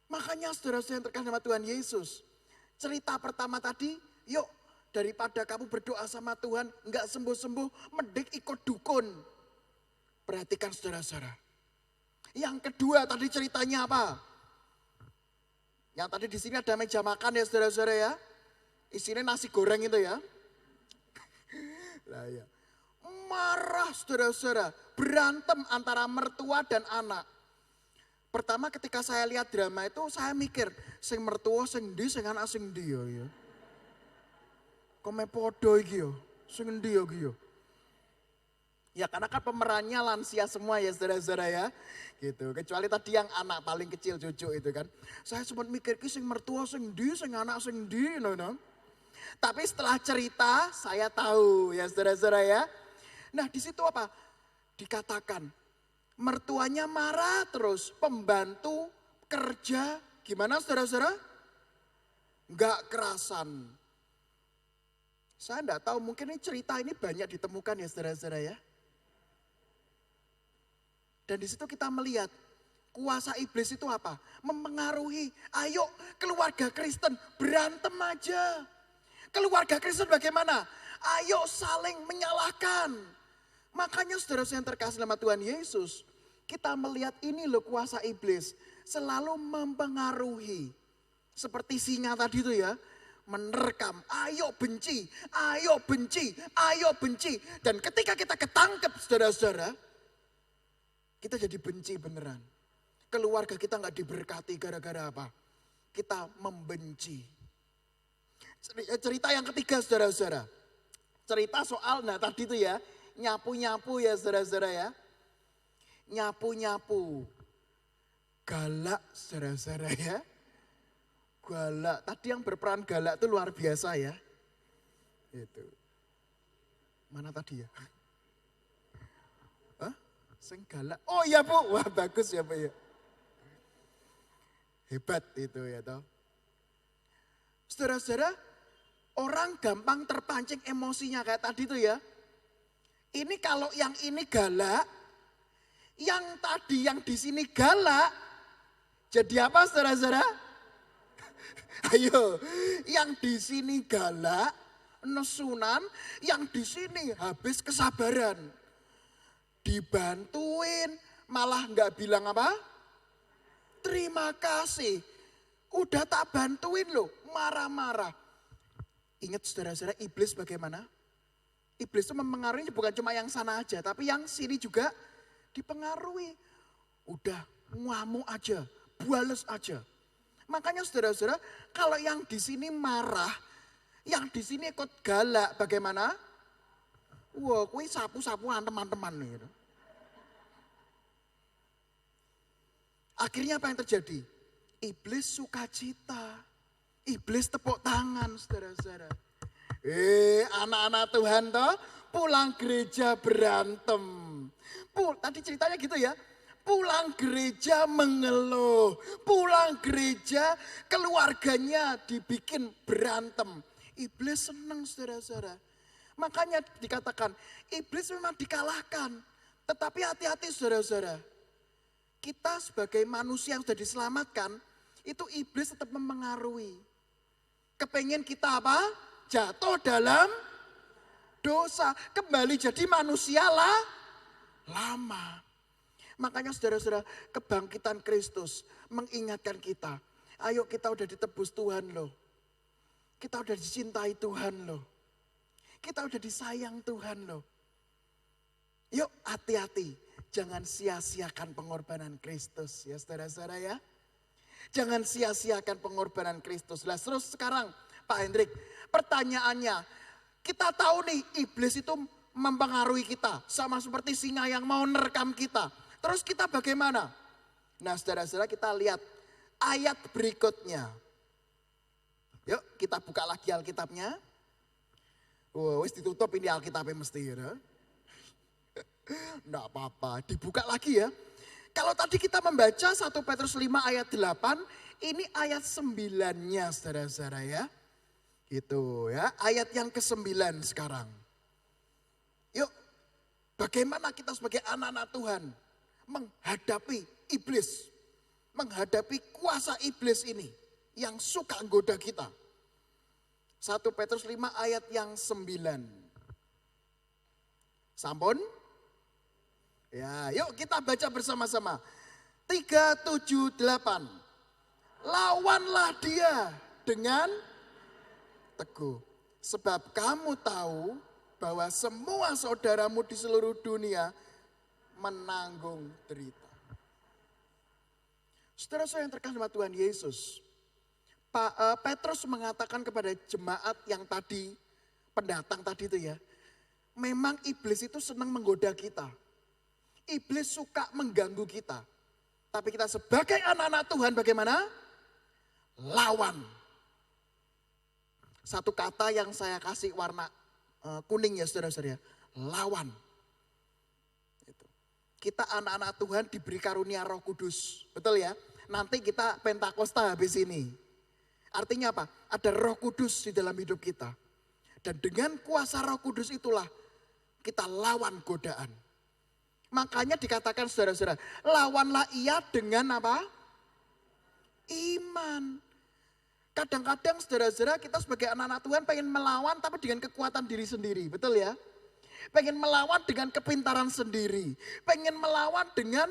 Makanya saudara-saudara yang terkasih sama Tuhan Yesus. Cerita pertama tadi, yuk daripada kamu berdoa sama Tuhan, enggak sembuh-sembuh, mending ikut dukun. Perhatikan saudara-saudara. Yang kedua tadi ceritanya apa? Yang tadi di sini ada meja makan ya saudara-saudara ya. Isinya nasi goreng itu ya. Lah ya. Marah saudara-saudara, berantem antara mertua dan anak. Pertama ketika saya lihat drama itu saya mikir, sing mertua sing ndi sing anak sing ndi ya. Kome podo iki ya, sing ndi ya iki ya. Ya karena kan pemerannya lansia semua ya saudara-saudara ya. Gitu. Kecuali tadi yang anak paling kecil cucu itu kan. Saya sempat mikir sing mertua sing ndi, sing anak sing ndi. Tapi setelah cerita saya tahu ya saudara-saudara ya. Nah di situ apa? Dikatakan mertuanya marah terus, pembantu kerja gimana saudara-saudara? Enggak kerasan. Saya enggak tahu, mungkin ini cerita ini banyak ditemukan ya saudara-saudara ya. Dan di situ kita melihat kuasa iblis itu apa? Mempengaruhi. Ayo keluarga Kristen berantem aja. Keluarga Kristen bagaimana? Ayo saling menyalahkan. Makanya saudara yang terkasih nama Tuhan Yesus, kita melihat ini loh kuasa iblis selalu mempengaruhi. Seperti singa tadi itu ya, menerkam, ayo benci, ayo benci, ayo benci. Dan ketika kita ketangkep saudara-saudara, kita jadi benci beneran. Keluarga kita nggak diberkati gara-gara apa? Kita membenci. Cerita yang ketiga saudara-saudara. Cerita soal, nah tadi itu ya, nyapu-nyapu ya saudara-saudara ya. Nyapu-nyapu. Galak saudara-saudara ya. Galak, tadi yang berperan galak itu luar biasa ya. Itu. Mana tadi ya? Hah? Sing galak. Oh iya Bu, wah bagus ya Bu ya. Hebat itu ya toh. Saudara-saudara, orang gampang terpancing emosinya kayak tadi tuh ya. Ini kalau yang ini galak, yang tadi yang di sini galak, jadi apa saudara-saudara? Ayo, yang di sini galak, nesunan, yang di sini habis kesabaran. Dibantuin, malah nggak bilang apa? Terima kasih. Udah tak bantuin loh, marah-marah. Ingat saudara-saudara, iblis bagaimana? Iblis itu mempengaruhi bukan cuma yang sana aja, tapi yang sini juga dipengaruhi. Udah ngamuk aja, buales aja. Makanya saudara-saudara, kalau yang di sini marah, yang di sini ikut galak, bagaimana? Wah, kuwi sapu-sapuan teman-teman gitu. Akhirnya apa yang terjadi? Iblis sukacita. Iblis tepuk tangan saudara-saudara. Anak-anak Tuhan toh pulang gereja berantem. Tadi ceritanya gitu ya. Pulang gereja mengeluh. Pulang gereja keluarganya dibikin berantem. Iblis senang saudara-saudara. Makanya dikatakan iblis memang dikalahkan. Tetapi hati-hati saudara-saudara. Kita sebagai manusia yang sudah diselamatkan, itu iblis tetap mempengaruhi. Kepengen kita apa? Jatuh dalam dosa. Kembali jadi manusia lama. Makanya saudara-saudara, kebangkitan Kristus mengingatkan kita. Ayo kita udah ditebus Tuhan loh. Kita udah dicintai Tuhan loh. Kita udah disayang Tuhan loh. Yuk hati-hati. Jangan sia-siakan pengorbanan Kristus ya saudara-saudara ya. Jangan sia-siakan pengorbanan Kristus. Lah terus sekarang Pak Hendrik, pertanyaannya, kita tahu nih iblis itu mempengaruhi kita. Sama seperti singa yang mau nerekam kita. Terus kita bagaimana? Nah saudara-saudara kita lihat ayat berikutnya. Yuk kita buka lagi Alkitabnya. Wis ditutup ini Alkitabnya mesti ya. Enggak apa-apa, dibuka lagi ya. Kalau tadi kita membaca 1 Petrus 5 ayat 8, ini ayat 9-nya saudara-saudara ya. Gitu ya, ayat yang ke-9 sekarang. Yuk, bagaimana kita sebagai anak-anak Tuhan menghadapi iblis. Menghadapi kuasa iblis ini yang suka goda kita. 1 Petrus 5 ayat yang 9. Sampun? Ya, yuk kita baca bersama-sama. 3, 7, 8. Lawanlah dia dengan teguh. Sebab kamu tahu bahwa semua saudaramu di seluruh dunia menanggung derita. Saudara-saudara yang terkasih sama Tuhan Yesus. Petrus mengatakan kepada jemaat yang tadi, pendatang tadi itu ya. memang iblis itu senang menggoda kita. Iblis suka mengganggu kita. Tapi kita sebagai anak-anak Tuhan bagaimana? Lawan. Satu kata yang saya kasih warna kuning ya saudara-saudara. Lawan. Kita anak-anak Tuhan diberi karunia Roh Kudus. Betul ya? Nanti kita Pentakosta habis ini. Artinya apa? Ada Roh Kudus di dalam hidup kita. Dan dengan kuasa Roh Kudus itulah kita lawan godaan. Makanya dikatakan saudara-saudara, lawanlah ia dengan apa? Iman. Kadang-kadang saudara-saudara kita sebagai anak-anak Tuhan pengen melawan tapi dengan kekuatan diri sendiri. Betul ya? Pengen melawan dengan kepintaran sendiri. Pengen melawan dengan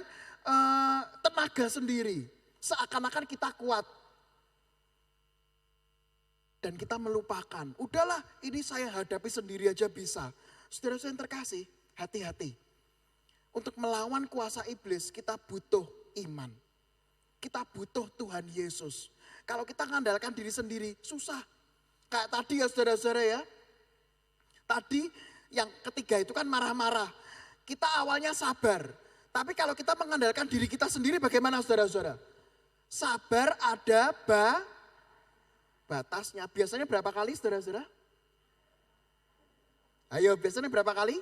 tenaga sendiri. Seakan-akan kita kuat. Dan kita melupakan. Udahlah ini saya hadapi sendiri aja bisa. Saudara-saudara yang terkasih, hati-hati. Untuk melawan kuasa iblis kita butuh iman. Kita butuh Tuhan Yesus. Kalau kita mengandalkan diri sendiri susah. Kayak tadi ya saudara-saudara ya. Tadi yang ketiga itu kan marah-marah. Kita awalnya sabar. Tapi kalau kita mengandalkan diri kita sendiri bagaimana saudara-saudara? Sabar ada batasnya. Biasanya berapa kali saudara-saudara? Ayo biasanya berapa kali?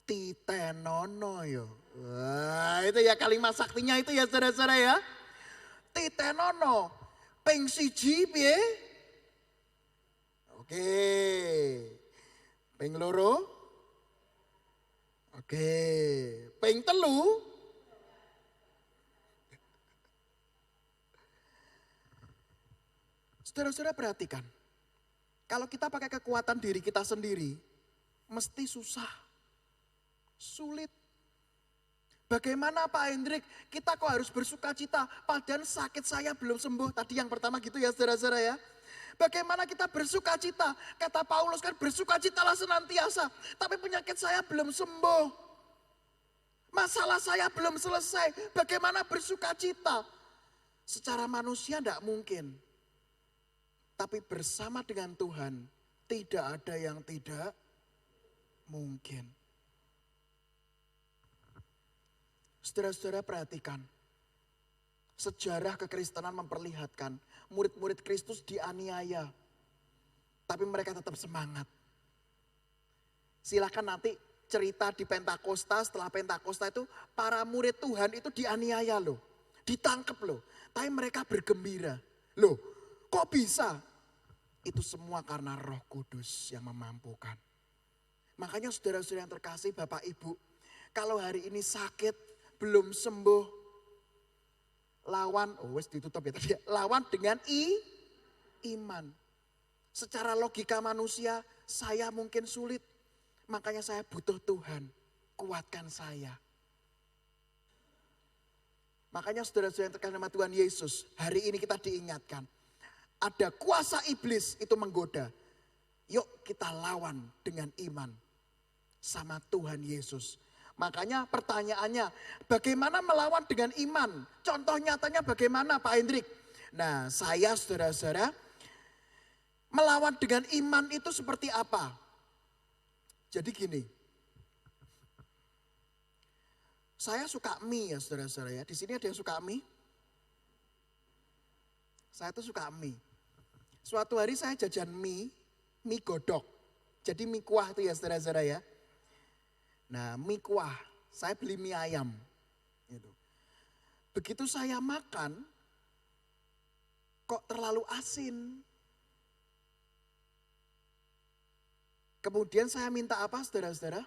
Titenono yo. Wah itu ya kalimat saktinya itu ya saudara-saudara ya. Titenono. Ping siji piye? Oke. Ping loro? Oke. Ping telu? Saudara-saudara perhatikan. Kalau kita pakai kekuatan diri kita sendiri, mesti susah. Sulit. Bagaimana Pak Hendrik, kita kok harus bersuka cita padahal sakit saya belum sembuh. Tadi yang pertama gitu ya saudara-saudara ya. Bagaimana kita bersuka cita? Kata Paulus kan bersuka citalah senantiasa. Tapi penyakit saya belum sembuh. Masalah saya belum selesai. Bagaimana bersuka cita? Secara manusia tidak mungkin. Tapi bersama dengan Tuhan tidak ada yang tidak mungkin. Saudara-saudara perhatikan. Sejarah kekristenan memperlihatkan murid-murid Kristus dianiaya. Tapi mereka tetap semangat. Silakan nanti cerita di Pentakosta, setelah Pentakosta itu para murid Tuhan itu dianiaya loh. Ditangkap loh. Tapi mereka bergembira. Loh kok bisa? Itu semua karena Roh Kudus yang memampukan. Makanya saudara-saudara yang terkasih Bapak Ibu. Kalau hari ini sakit belum sembuh, lawan, wes ditutup ya tadi, lawan dengan iman. Secara logika manusia, saya mungkin sulit, makanya saya butuh Tuhan, kuatkan saya. Makanya saudara-saudara yang terkasih nama Tuhan Yesus, hari ini kita diingatkan, ada kuasa iblis itu menggoda. Yuk kita lawan dengan iman sama Tuhan Yesus. Makanya pertanyaannya, bagaimana melawan dengan iman? Contoh nyatanya bagaimana Pak Hendrik? Nah saya saudara-saudara, melawan dengan iman itu seperti apa? Jadi gini, saya suka mie ya saudara-saudara ya. Di sini ada yang suka mie? Saya tuh suka mie. Suatu hari saya jajan mie godok. Jadi mie kuah itu ya saudara-saudara ya. Nah mie kuah, saya beli mie ayam. Gitu. Begitu saya makan, kok terlalu asin. Kemudian saya minta apa saudara-saudara?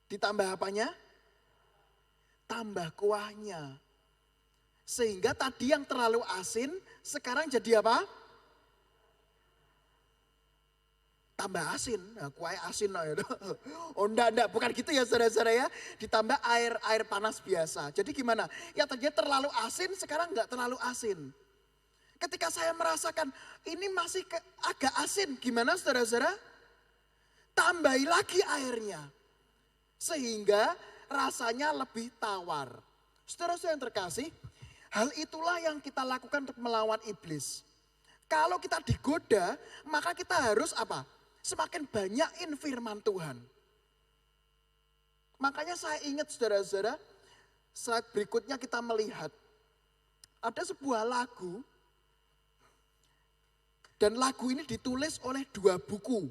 Ditambah apanya? Tambah kuahnya. Sehingga tadi yang terlalu asin, sekarang jadi apa? Tambah asin, nah, kuahnya asin. Oh enggak, bukan gitu ya saudara-saudara ya. Ditambah air panas biasa. Jadi gimana? Ya tadinya terlalu asin, sekarang enggak terlalu asin. Ketika saya merasakan ini masih agak asin, gimana saudara-saudara? Tambahi lagi airnya. Sehingga rasanya lebih tawar. Saudara-saudara yang terkasih, hal itulah yang kita lakukan untuk melawan iblis. Kalau kita digoda, maka kita harus apa? Semakin banyakin firman Tuhan. Makanya saya ingat saudara-saudara, slide berikutnya kita melihat ada sebuah lagu, dan lagu ini ditulis oleh 2 buku.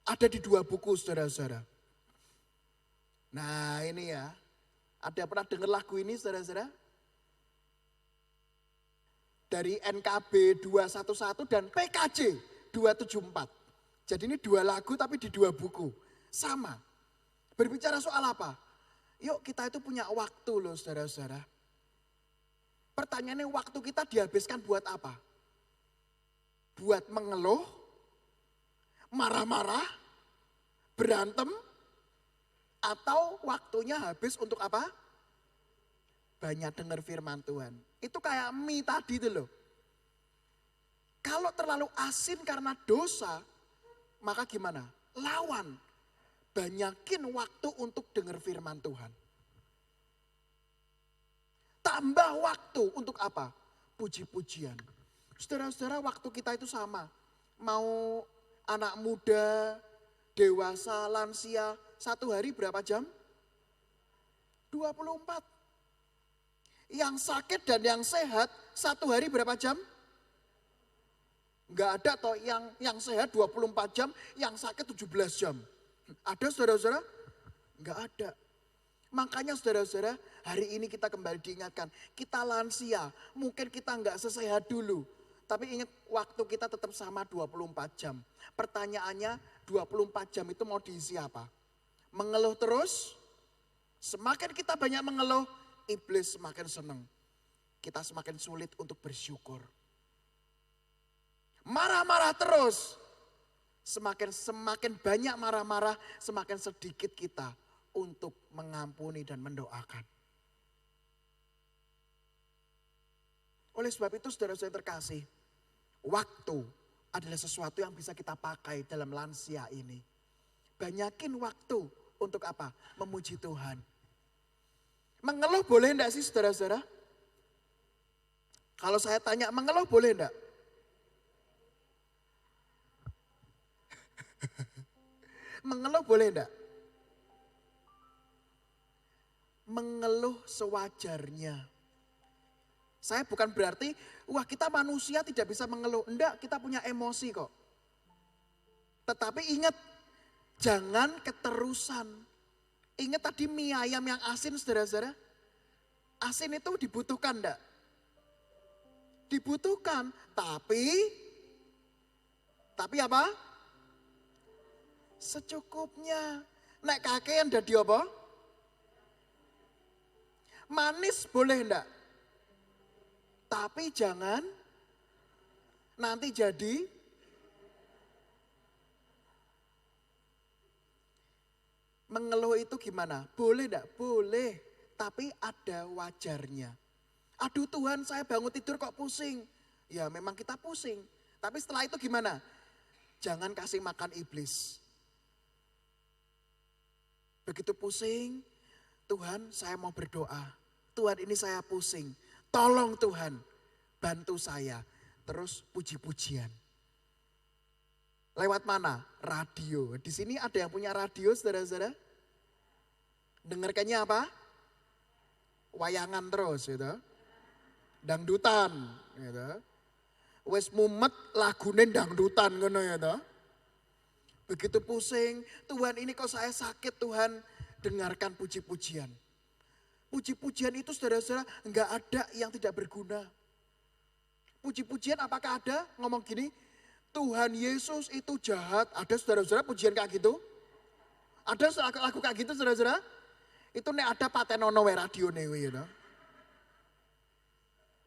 Ada di 2 buku saudara-saudara. Nah ini ya, ada pernah dengar lagu ini saudara-saudara? Dari NKB 211 dan PKJ 274. Jadi ini 2 lagu tapi di 2 buku. Sama. Berbicara soal apa? Yuk kita itu punya waktu loh saudara-saudara. Pertanyaannya waktu kita dihabiskan buat apa? Buat mengeluh, marah-marah, berantem, atau waktunya habis untuk apa? Banyak dengar firman Tuhan. Itu kayak mie tadi itu loh. Kalau terlalu asin karena dosa, maka gimana? Lawan. Banyakin waktu untuk dengar firman Tuhan. Tambah waktu untuk apa? Puji-pujian. Saudara-saudara, waktu kita itu sama. Mau anak muda, dewasa, lansia, 1 hari berapa jam? 24. Yang sakit dan yang sehat 1 hari berapa jam? Enggak ada toh yang sehat 24 jam, yang sakit 17 jam. Ada saudara-saudara? Enggak ada. Makanya saudara-saudara, hari ini kita kembali diingatkan, kita lansia, mungkin kita enggak sesehat dulu. Tapi ingat waktu kita tetap sama 24 jam. Pertanyaannya 24 jam itu mau diisi apa? Mengeluh terus? Semakin kita banyak mengeluh, iblis semakin senang. Kita semakin sulit untuk bersyukur. Marah-marah terus. Semakin banyak marah-marah, semakin sedikit kita untuk mengampuni dan mendoakan. Oleh sebab itu saudara-saudara terkasih, waktu adalah sesuatu yang bisa kita pakai dalam lansia ini. Banyakin waktu untuk apa? Memuji Tuhan. Mengeluh boleh enggak sih saudara-saudara? Kalau saya tanya mengeluh boleh enggak? Mengeluh boleh enggak? Mengeluh sewajarnya. Saya bukan berarti, wah kita manusia tidak bisa mengeluh. Enggak, kita punya emosi kok. Tetapi ingat, jangan keterusan. Ingat tadi mie ayam yang asin saudara-saudara. Asin itu dibutuhkan enggak? Dibutuhkan, tapi apa? Secukupnya. Nek kakean dadi apa? Manis boleh enggak? Tapi jangan nanti jadi mengeluh itu gimana? Boleh enggak? Boleh. Tapi ada wajarnya. Aduh Tuhan, saya bangun tidur kok pusing. Ya memang kita pusing. Tapi setelah itu gimana? Jangan kasih makan iblis. Begitu pusing, Tuhan saya mau berdoa. Tuhan ini saya pusing. Tolong Tuhan, bantu saya. Terus puji-pujian. Lewat mana? Radio. Di sini ada yang punya radio saudara-saudara? Dengarkannya apa? Wayangan terus gitu. Dangdutan gitu. Wes mumet lagune dangdutan ngono ya toh. Begitu pusing, Tuhan ini kok saya sakit Tuhan, dengarkan puji-pujian. Puji-pujian itu saudara-saudara enggak ada yang tidak berguna. Puji-pujian apakah ada? Ngomong gini, Tuhan Yesus itu jahat. Ada saudara-saudara pujian kayak gitu? Ada lagu kayak gitu saudara-saudara? Itu nek ada patenono we radio nih gitu.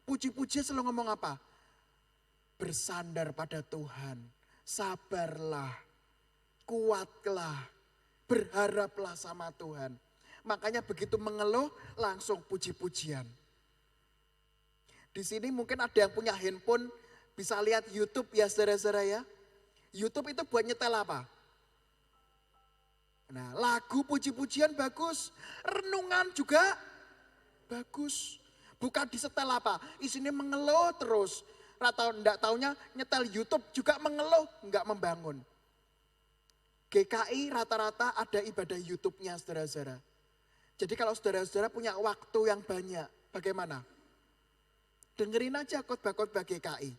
Puji-pujian selalu ngomong apa? Bersandar pada Tuhan, sabarlah. Kuatlah, berharaplah sama Tuhan. Makanya begitu mengeluh langsung puji-pujian. Di sini mungkin ada yang punya handphone bisa lihat YouTube ya saudara-saudara ya. YouTube itu buat nyetel apa? Nah lagu puji-pujian bagus, renungan juga bagus. Bukan disetel apa, isinya mengeluh terus. Enggak taunya nyetel YouTube juga mengeluh, enggak membangun. GKI rata-rata ada ibadah YouTube-nya saudara-saudara. Jadi kalau saudara-saudara punya waktu yang banyak, bagaimana? Dengerin aja khotbah-khotbah GKI.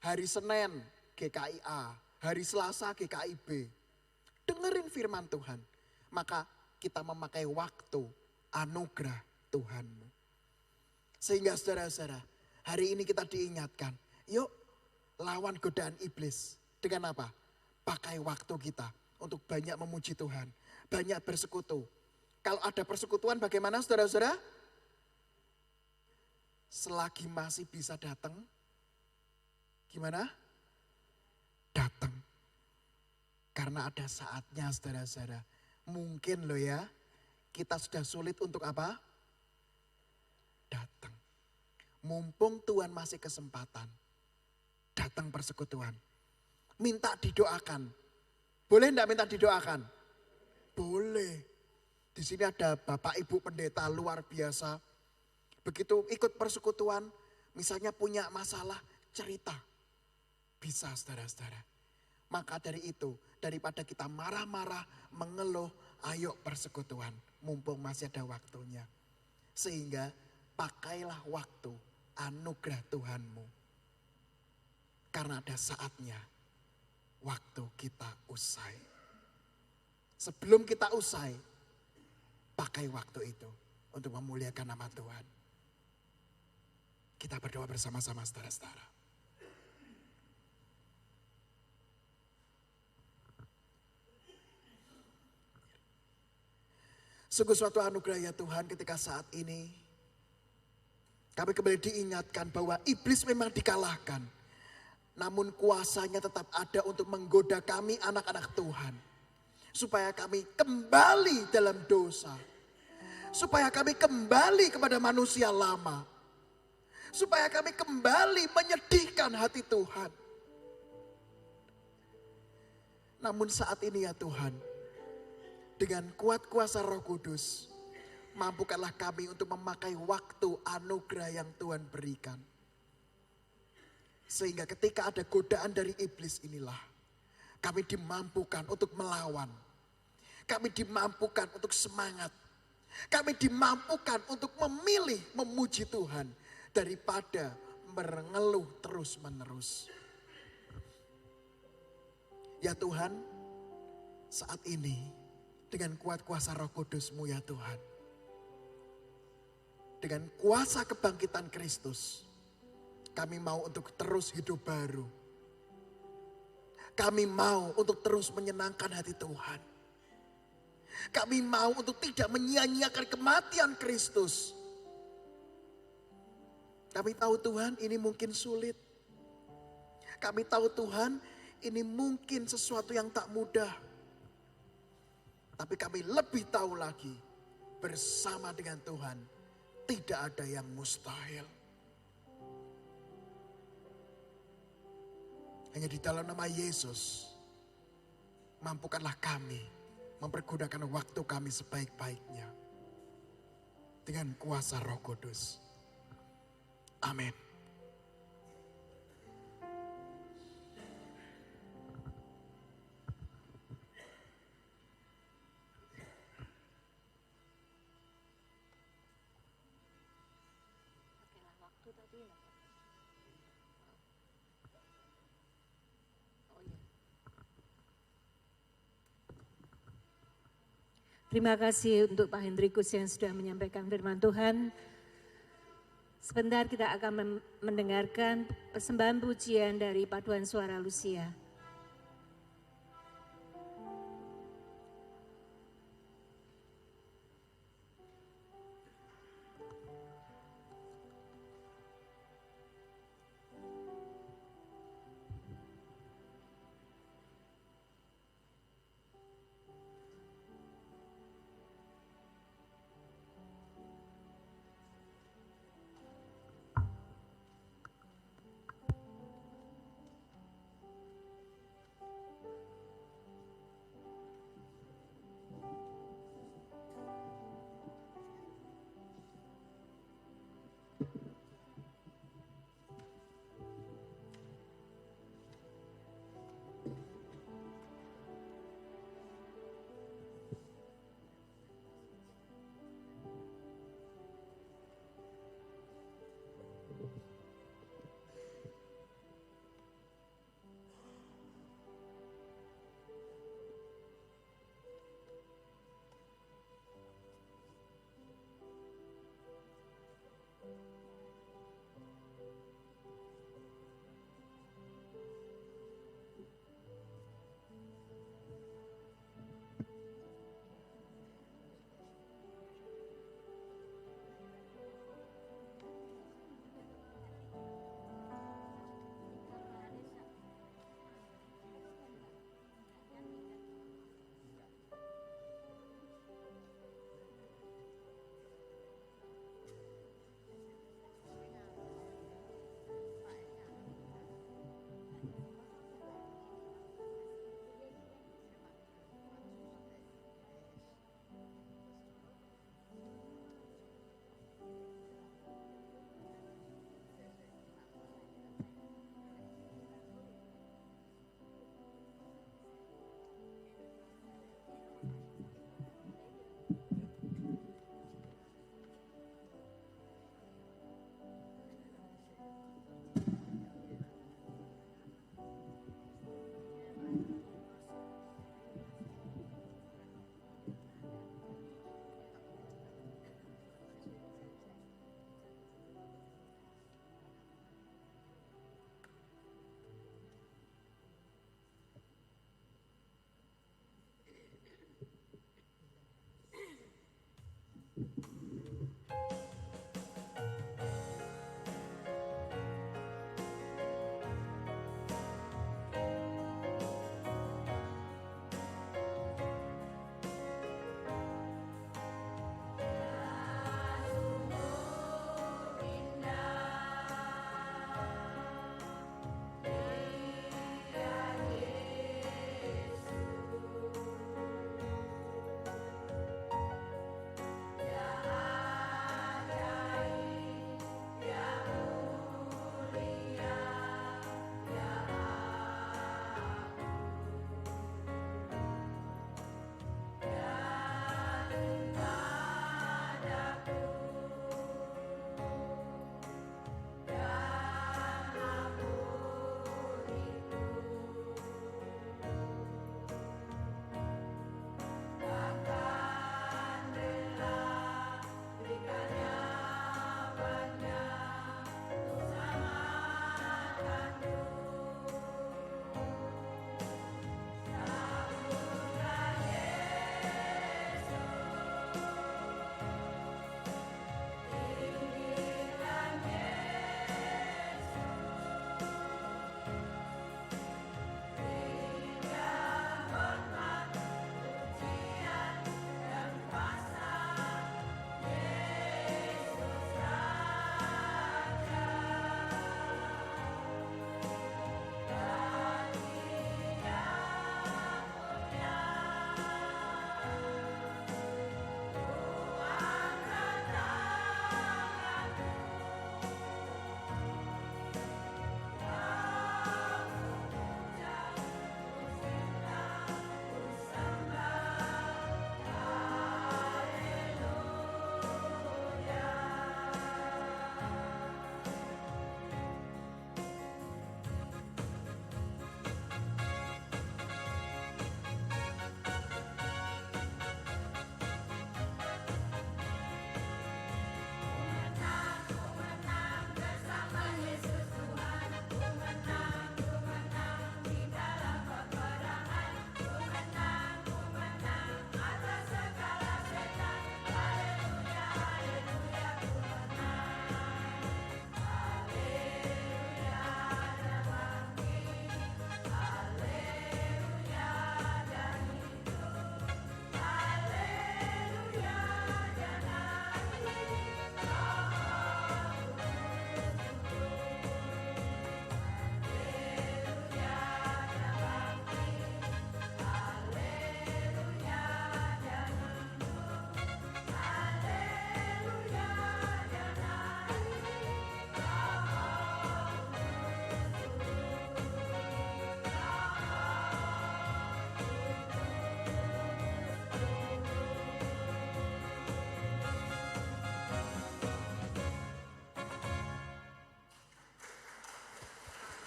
Hari Senin GKI A, hari Selasa GKI B. Dengerin firman Tuhan. Maka kita memakai waktu anugerah Tuhanmu. Sehingga saudara-saudara, hari ini kita diingatkan, yuk lawan godaan iblis. Dengan apa? Pakai waktu kita untuk banyak memuji Tuhan, banyak bersekutu. Kalau ada persekutuan bagaimana saudara-saudara? Selagi masih bisa datang, gimana? Datang. Karena ada saatnya saudara-saudara. Mungkin loh ya, kita sudah sulit untuk apa? Datang. Mumpung Tuhan masih kesempatan. Datang persekutuan. Minta didoakan. Boleh enggak minta didoakan? Boleh. Di sini ada Bapak Ibu Pendeta luar biasa. Begitu ikut persekutuan, misalnya punya masalah, cerita. Bisa saudara-saudara. Maka dari itu, daripada kita marah-marah, mengeluh, ayo persekutuan. Mumpung masih ada waktunya. Sehingga pakailah waktu anugerah Tuhanmu. Karena ada saatnya waktu kita usai. Sebelum kita usai, pakai waktu itu untuk memuliakan nama Tuhan. Kita berdoa bersama-sama saudara-saudara. Sungguh suatu anugerah ya Tuhan ketika saat ini kami kembali diingatkan bahwa iblis memang dikalahkan. Namun kuasanya tetap ada untuk menggoda kami anak-anak Tuhan. Supaya kami kembali dalam dosa. Supaya kami kembali kepada manusia lama. Supaya kami kembali menyedihkan hati Tuhan. Namun saat ini ya Tuhan, dengan kuat kuasa Roh Kudus, mampukanlah kami untuk memakai waktu anugerah yang Tuhan berikan. Sehingga ketika ada godaan dari iblis inilah, kami dimampukan untuk melawan. Kami dimampukan untuk semangat. Kami dimampukan untuk memilih memuji Tuhan daripada mengeluh terus-menerus. Ya Tuhan, saat ini dengan kuat kuasa Roh Kudus-Mu ya Tuhan. Dengan kuasa kebangkitan Kristus, kami mau untuk terus hidup baru. Kami mau untuk terus menyenangkan hati Tuhan. Kami mau untuk tidak menyia-nyiakan kematian Kristus. Kami tahu Tuhan ini mungkin sulit. Kami tahu Tuhan ini mungkin sesuatu yang tak mudah. Tapi kami lebih tahu lagi, bersama dengan Tuhan tidak ada yang mustahil. Hanya di dalam nama Yesus, mampukanlah kami mempergunakan waktu kami sebaik-baiknya. Dengan kuasa Roh Kudus. Amin. Terima kasih untuk Pak Hendrikus yang sudah menyampaikan firman Tuhan. Sebentar kita akan mendengarkan persembahan pujian dari Paduan Suara Lucia.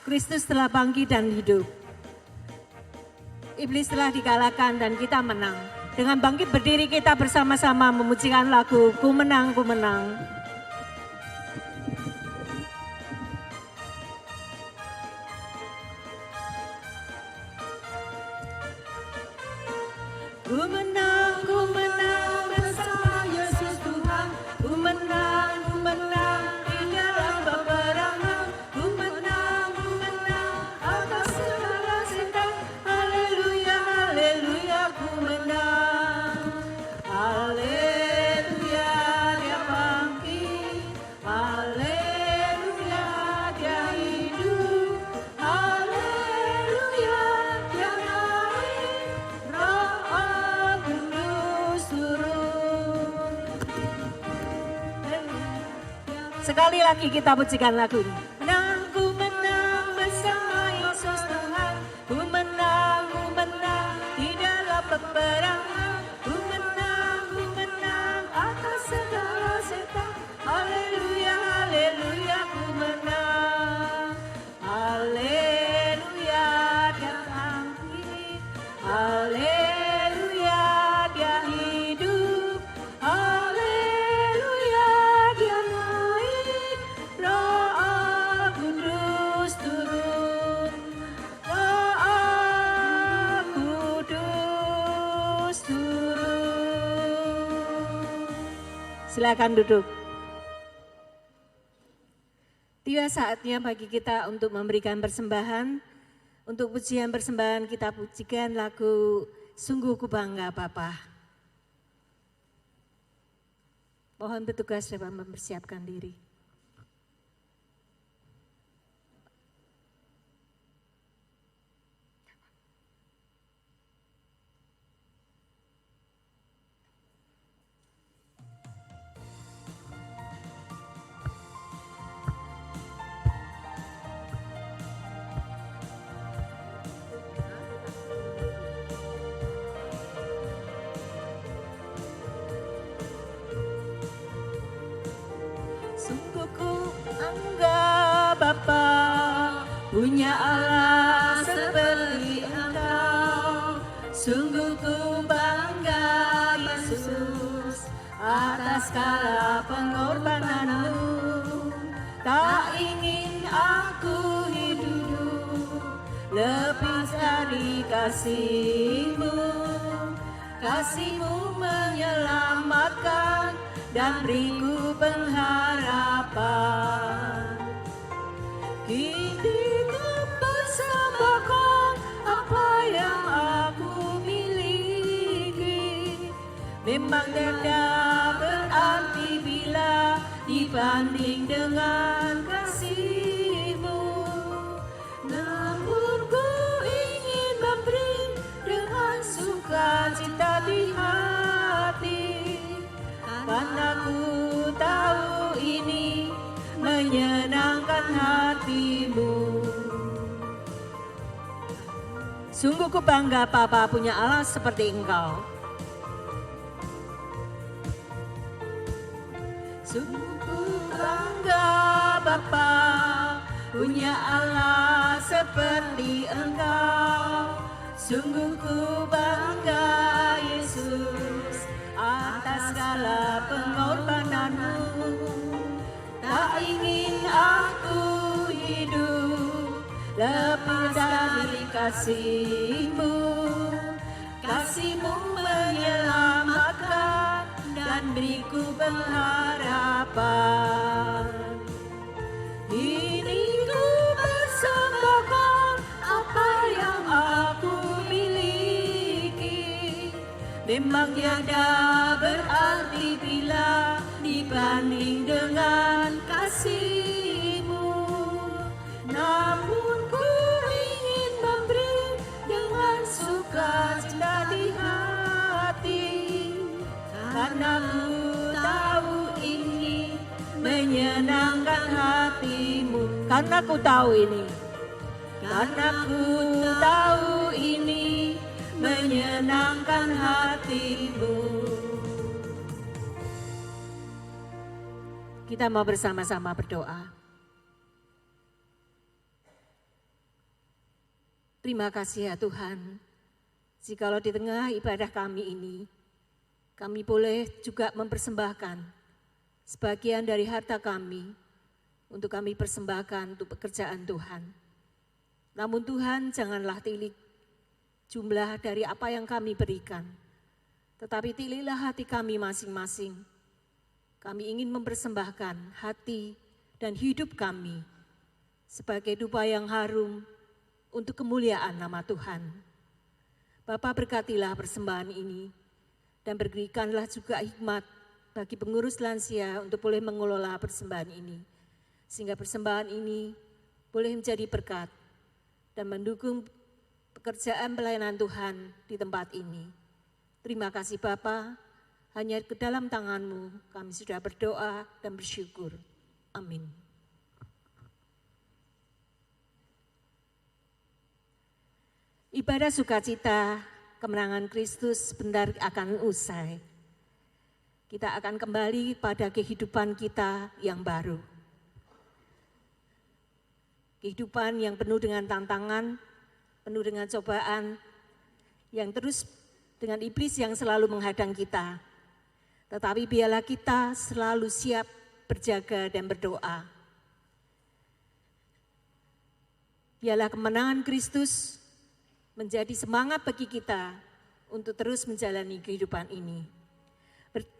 Kristus telah bangkit dan hidup. Iblis telah dikalahkan dan kita menang. Dengan bangkit berdiri kita bersama-sama memujikan lagu Ku Menang, Ku Menang. Ku menang bersama Yesus Tuhan. Ku menang di dalam peperangan. Ku menang atas segala setan. Haleluya, haleluya, ku menang. Haleluya, dia bangkit. Haleluya, dia hidup. Haleluya, dia naik. Roh Kudus turun. Sekali lagi kita pujikan lagu ini. Ku menang bersama Yesus Tuhan. Ku menang di dalam peperangan. Ku menang atas segala setan. Haleluya, haleluya, ku menang. Haleluya, dia bangkit. Haleluya, dia hidup. Haleluya, dia naik. Roh Kudus turun. Roh Kudus turun. Silakan duduk. Tiba saatnya bagi kita untuk memberikan persembahan. Untuk pujian persembahan kita pujikan lagu Sungguh Ku Bangga Bapa. Mohon petugas dapat mempersiapkan diri. Sungguh ku bangga Bapa, punya Allah seperti Engkau. Sungguh ku bangga Yesus, atas segala pengorbananmu. Tak ingin aku hidup lepas dari kasih-Mu. Kasih-Mu menyelamatkan dan beriku pengharapan. Kini ku persembahkan apa yang aku miliki. Memang tiada berarti bila dibanding dengan kasih-Mu. Namun ku ingin memberi dengan sukacita di hati. Karena ku tahu ini menyenangkan hati-Mu. Sungguh ku bangga Bapa punya Allah seperti Engkau. Sungguh ku bangga Bapa punya Allah seperti Engkau. Sungguh ku bangga Yesus atas segala pengorbanan-Mu. Tak ingin aku hidup lepas dari kasih-Mu. Kasih-Mu menyelamatkan dan beriku pengharapan. Ini ku persembahkan apa yang aku miliki. Memang tiada berarti bila dibanding dengan kasih-Mu. Namun ku ingin memberi dengan sukacita di hati. Karena ku tahu ini menyenangkan hati-Mu. Karena ku tahu ini. Karena ku tahu ini menyenangkan hati-Mu. Kita mau bersama-sama berdoa. Terima kasih ya Tuhan, jikalau di tengah ibadah kami ini, kami boleh juga mempersembahkan sebagian dari harta kami untuk kami persembahkan untuk pekerjaan Tuhan. Namun Tuhan janganlah tilik jumlah dari apa yang kami berikan, tetapi tiliklah hati kami masing-masing. Kami ingin mempersembahkan hati dan hidup kami sebagai dupa yang harum untuk kemuliaan nama Tuhan. Bapa, berkatilah persembahan ini dan berikanlah juga hikmat bagi pengurus lansia untuk boleh mengelola persembahan ini, sehingga persembahan ini boleh menjadi berkat dan mendukung pekerjaan pelayanan Tuhan di tempat ini. Terima kasih Bapa, hanya ke dalam tangan-Mu kami sudah berdoa dan bersyukur. Amin. Ibadah sukacita kemenangan Kristus sebentar akan usai. Kita akan kembali pada kehidupan kita yang baru. Kehidupan yang penuh dengan tantangan, penuh dengan cobaan, yang terus dengan iblis yang selalu menghadang kita. Tetapi biarlah kita selalu siap berjaga dan berdoa. Biarlah kemenangan Kristus menjadi semangat bagi kita untuk terus menjalani kehidupan ini.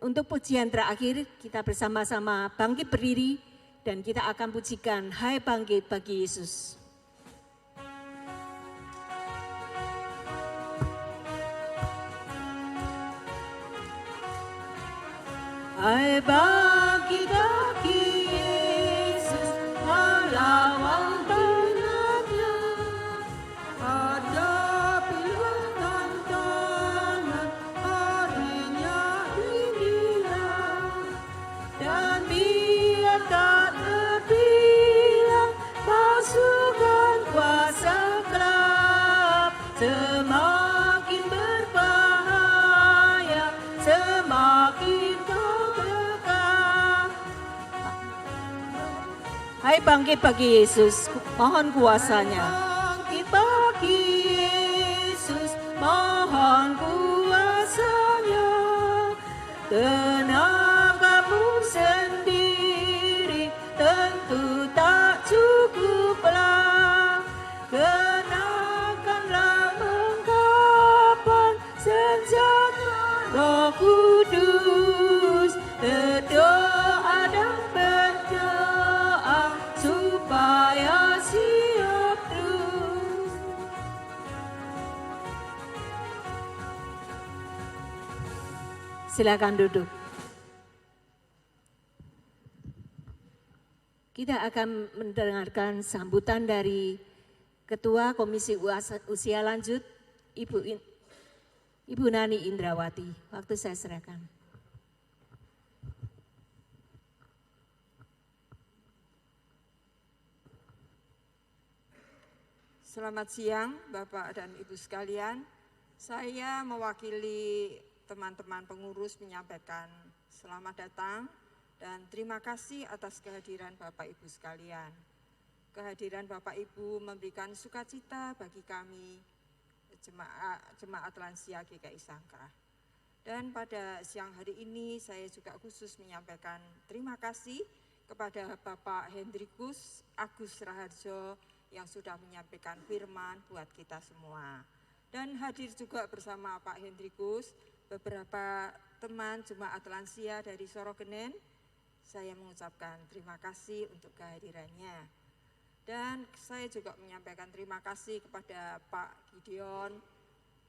Untuk pujian terakhir, kita bersama-sama bangkit berdiri dan kita akan pujikan Hai Bangkit bagi Yesus. Hai bangkit bagi Yesus, melawan penatnya. Hadapilah tantangan, harinya inilah. Dan biar tak terbilang pasukan kuasa gelap, semakin berbahaya, semakin Hai bangkit bagi Yesus, mohon kuasanya. Bangkit bagi Yesus, mohon kuasanya. Tenagamu sendiri tentu tak cukuplah. Kenakanlah mengkapan senjata Roh Kudus, berdoa dan berdoa supaya siap terus. Silakan duduk. Kita akan mendengarkan sambutan dari Ketua Komisi Usia Lanjut, Ibu Nani Indrawati. Waktu saya serahkan. Selamat siang Bapak dan Ibu sekalian. Saya mewakili teman-teman pengurus menyampaikan selamat datang dan terima kasih atas kehadiran Bapak Ibu sekalian. Kehadiran Bapak Ibu memberikan sukacita bagi kami Jemaat Lansia GKI Sangkrah. Dan pada siang hari ini saya juga khusus menyampaikan terima kasih kepada Bapak Hendrikus Agus Raharjo yang sudah menyampaikan firman buat kita semua. Dan hadir juga bersama Pak Hendrikus beberapa teman jemaat lansia dari Sorogenen. Saya mengucapkan terima kasih untuk kehadirannya. Dan saya juga menyampaikan terima kasih kepada Pak Gideon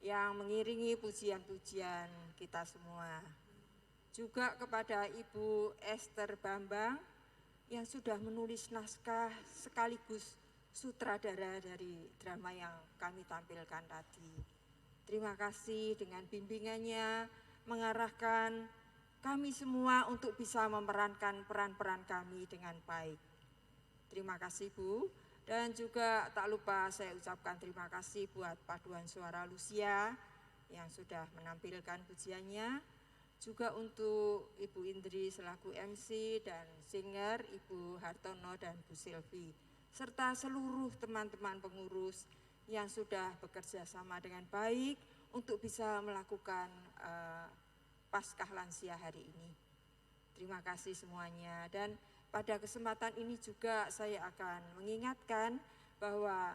yang mengiringi pujian-pujian kita semua. Juga kepada Ibu Esther Bambang yang sudah menulis naskah sekaligus sutradara dari drama yang kami tampilkan tadi. Terima kasih dengan bimbingannya mengarahkan kami semua untuk bisa memerankan peran-peran kami dengan baik. Terima kasih Bu, dan juga tak lupa saya ucapkan terima kasih buat Paduan Suara Lucia yang sudah menampilkan pujiannya. Juga untuk Ibu Indri selaku MC dan singer, Ibu Hartono dan Bu Silvi, serta seluruh teman-teman pengurus yang sudah bekerja sama dengan baik untuk bisa melakukan Paskah Lansia hari ini. Terima kasih semuanya, dan pada kesempatan ini juga saya akan mengingatkan bahwa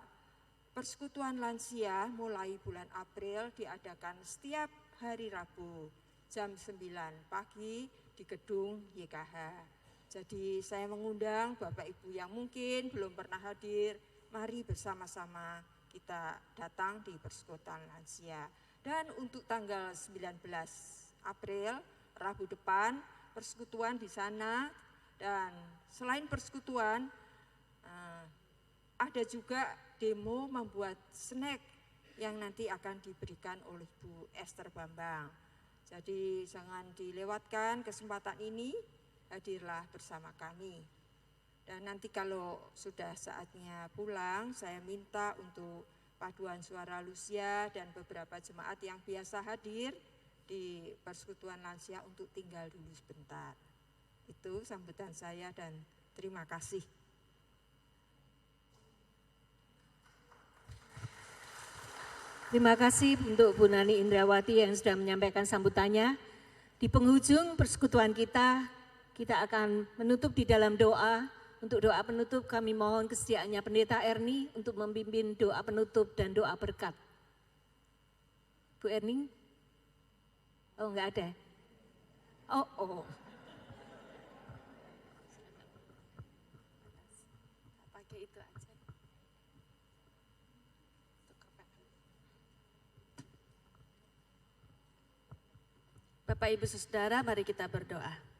Persekutuan Lansia mulai bulan April diadakan setiap hari Rabu jam 9 pagi di gedung YKH. Jadi saya mengundang Bapak Ibu yang mungkin belum pernah hadir, mari bersama-sama kita datang di Persekutuan Lansia. Dan untuk tanggal 19 April, Rabu depan, persekutuan di sana, dan selain persekutuan ada juga demo membuat snack yang nanti akan diberikan oleh Bu Esther Bambang. Jadi jangan dilewatkan kesempatan ini, hadirlah bersama kami. Dan nanti kalau sudah saatnya pulang, saya minta untuk Paduan Suara Lucia dan beberapa jemaat yang biasa hadir di Persekutuan Lansia untuk tinggal dulu sebentar. Itu sambutan saya dan terima kasih. Terima kasih untuk Bu Nani Indrawati yang sudah menyampaikan sambutannya. Di penghujung persekutuan kita akan menutup di dalam doa. Untuk doa penutup kami mohon kesediaannya Pendeta Erni untuk memimpin doa penutup dan doa berkat. Bu Erni? Oh, enggak ada. Oh. Pakai itu aja. Bapak Ibu Saudara, mari kita berdoa.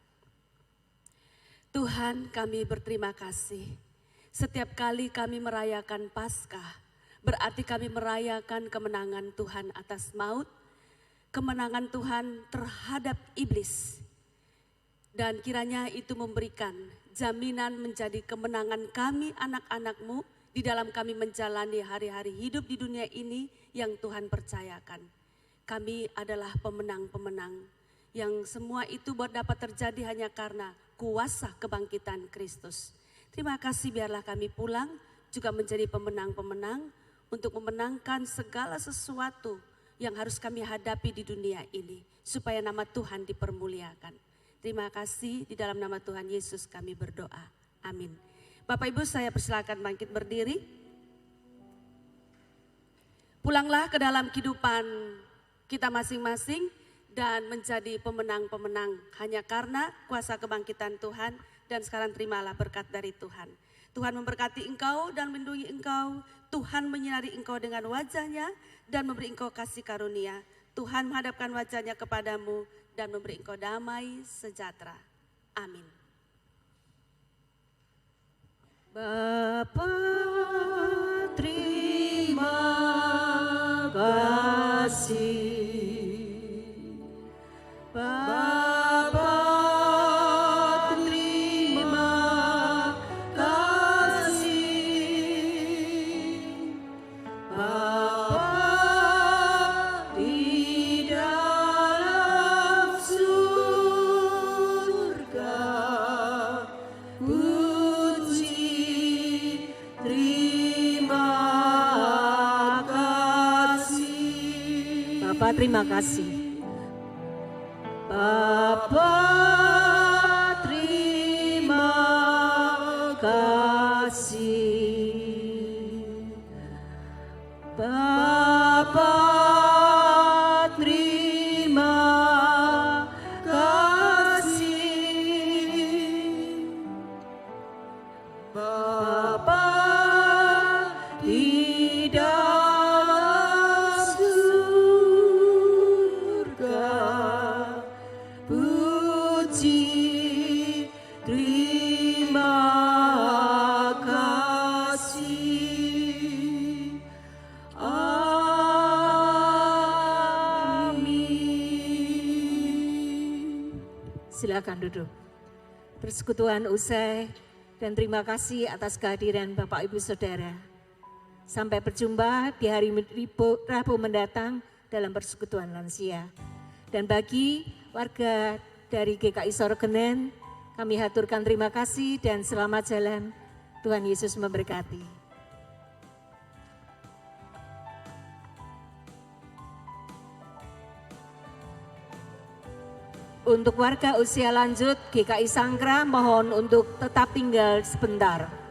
Tuhan, kami berterima kasih. Setiap kali kami merayakan Paskah, berarti kami merayakan kemenangan Tuhan atas maut, kemenangan Tuhan terhadap iblis. Dan kiranya itu memberikan jaminan menjadi kemenangan kami anak-anak-Mu di dalam kami menjalani hari-hari hidup di dunia ini yang Tuhan percayakan. Kami adalah pemenang-pemenang yang semua itu dapat terjadi hanya karena kuasa kebangkitan Kristus. Terima kasih, biarlah kami pulang juga menjadi pemenang-pemenang untuk memenangkan segala sesuatu yang harus kami hadapi di dunia ini, supaya nama Tuhan dipermuliakan. Terima kasih, di dalam nama Tuhan Yesus kami berdoa. Amin. Bapak Ibu, saya persilakan bangkit berdiri. Pulanglah ke dalam kehidupan kita masing-masing dan menjadi pemenang-pemenang hanya karena kuasa kebangkitan Tuhan, dan sekarang terimalah berkat dari Tuhan. Tuhan memberkati engkau dan melindungi engkau. Tuhan menyinari engkau dengan wajahnya dan memberi engkau kasih karunia. Tuhan menghadapkan wajahnya kepadamu dan memberi engkau damai sejahtera. Amin. Bapa, terima kasih. Bapa, terima kasih. Bapa di dalam surga, puji terima kasih. Bapa, terima kasih. Bapa, terima kasih. Bapa, terima kasih. Bapa di dalam surga, puji terima kasih. Amin. Silakan duduk. Persekutuan usai dan terima kasih atas kehadiran Bapak Ibu Saudara. Sampai berjumpa di hari Rabu mendatang dalam Persekutuan Lansia. Dan bagi warga dari GKI Sorogenen, kami haturkan terima kasih dan selamat jalan. Tuhan Yesus memberkati. Untuk warga usia lanjut GKI Sangkra mohon untuk tetap tinggal sebentar.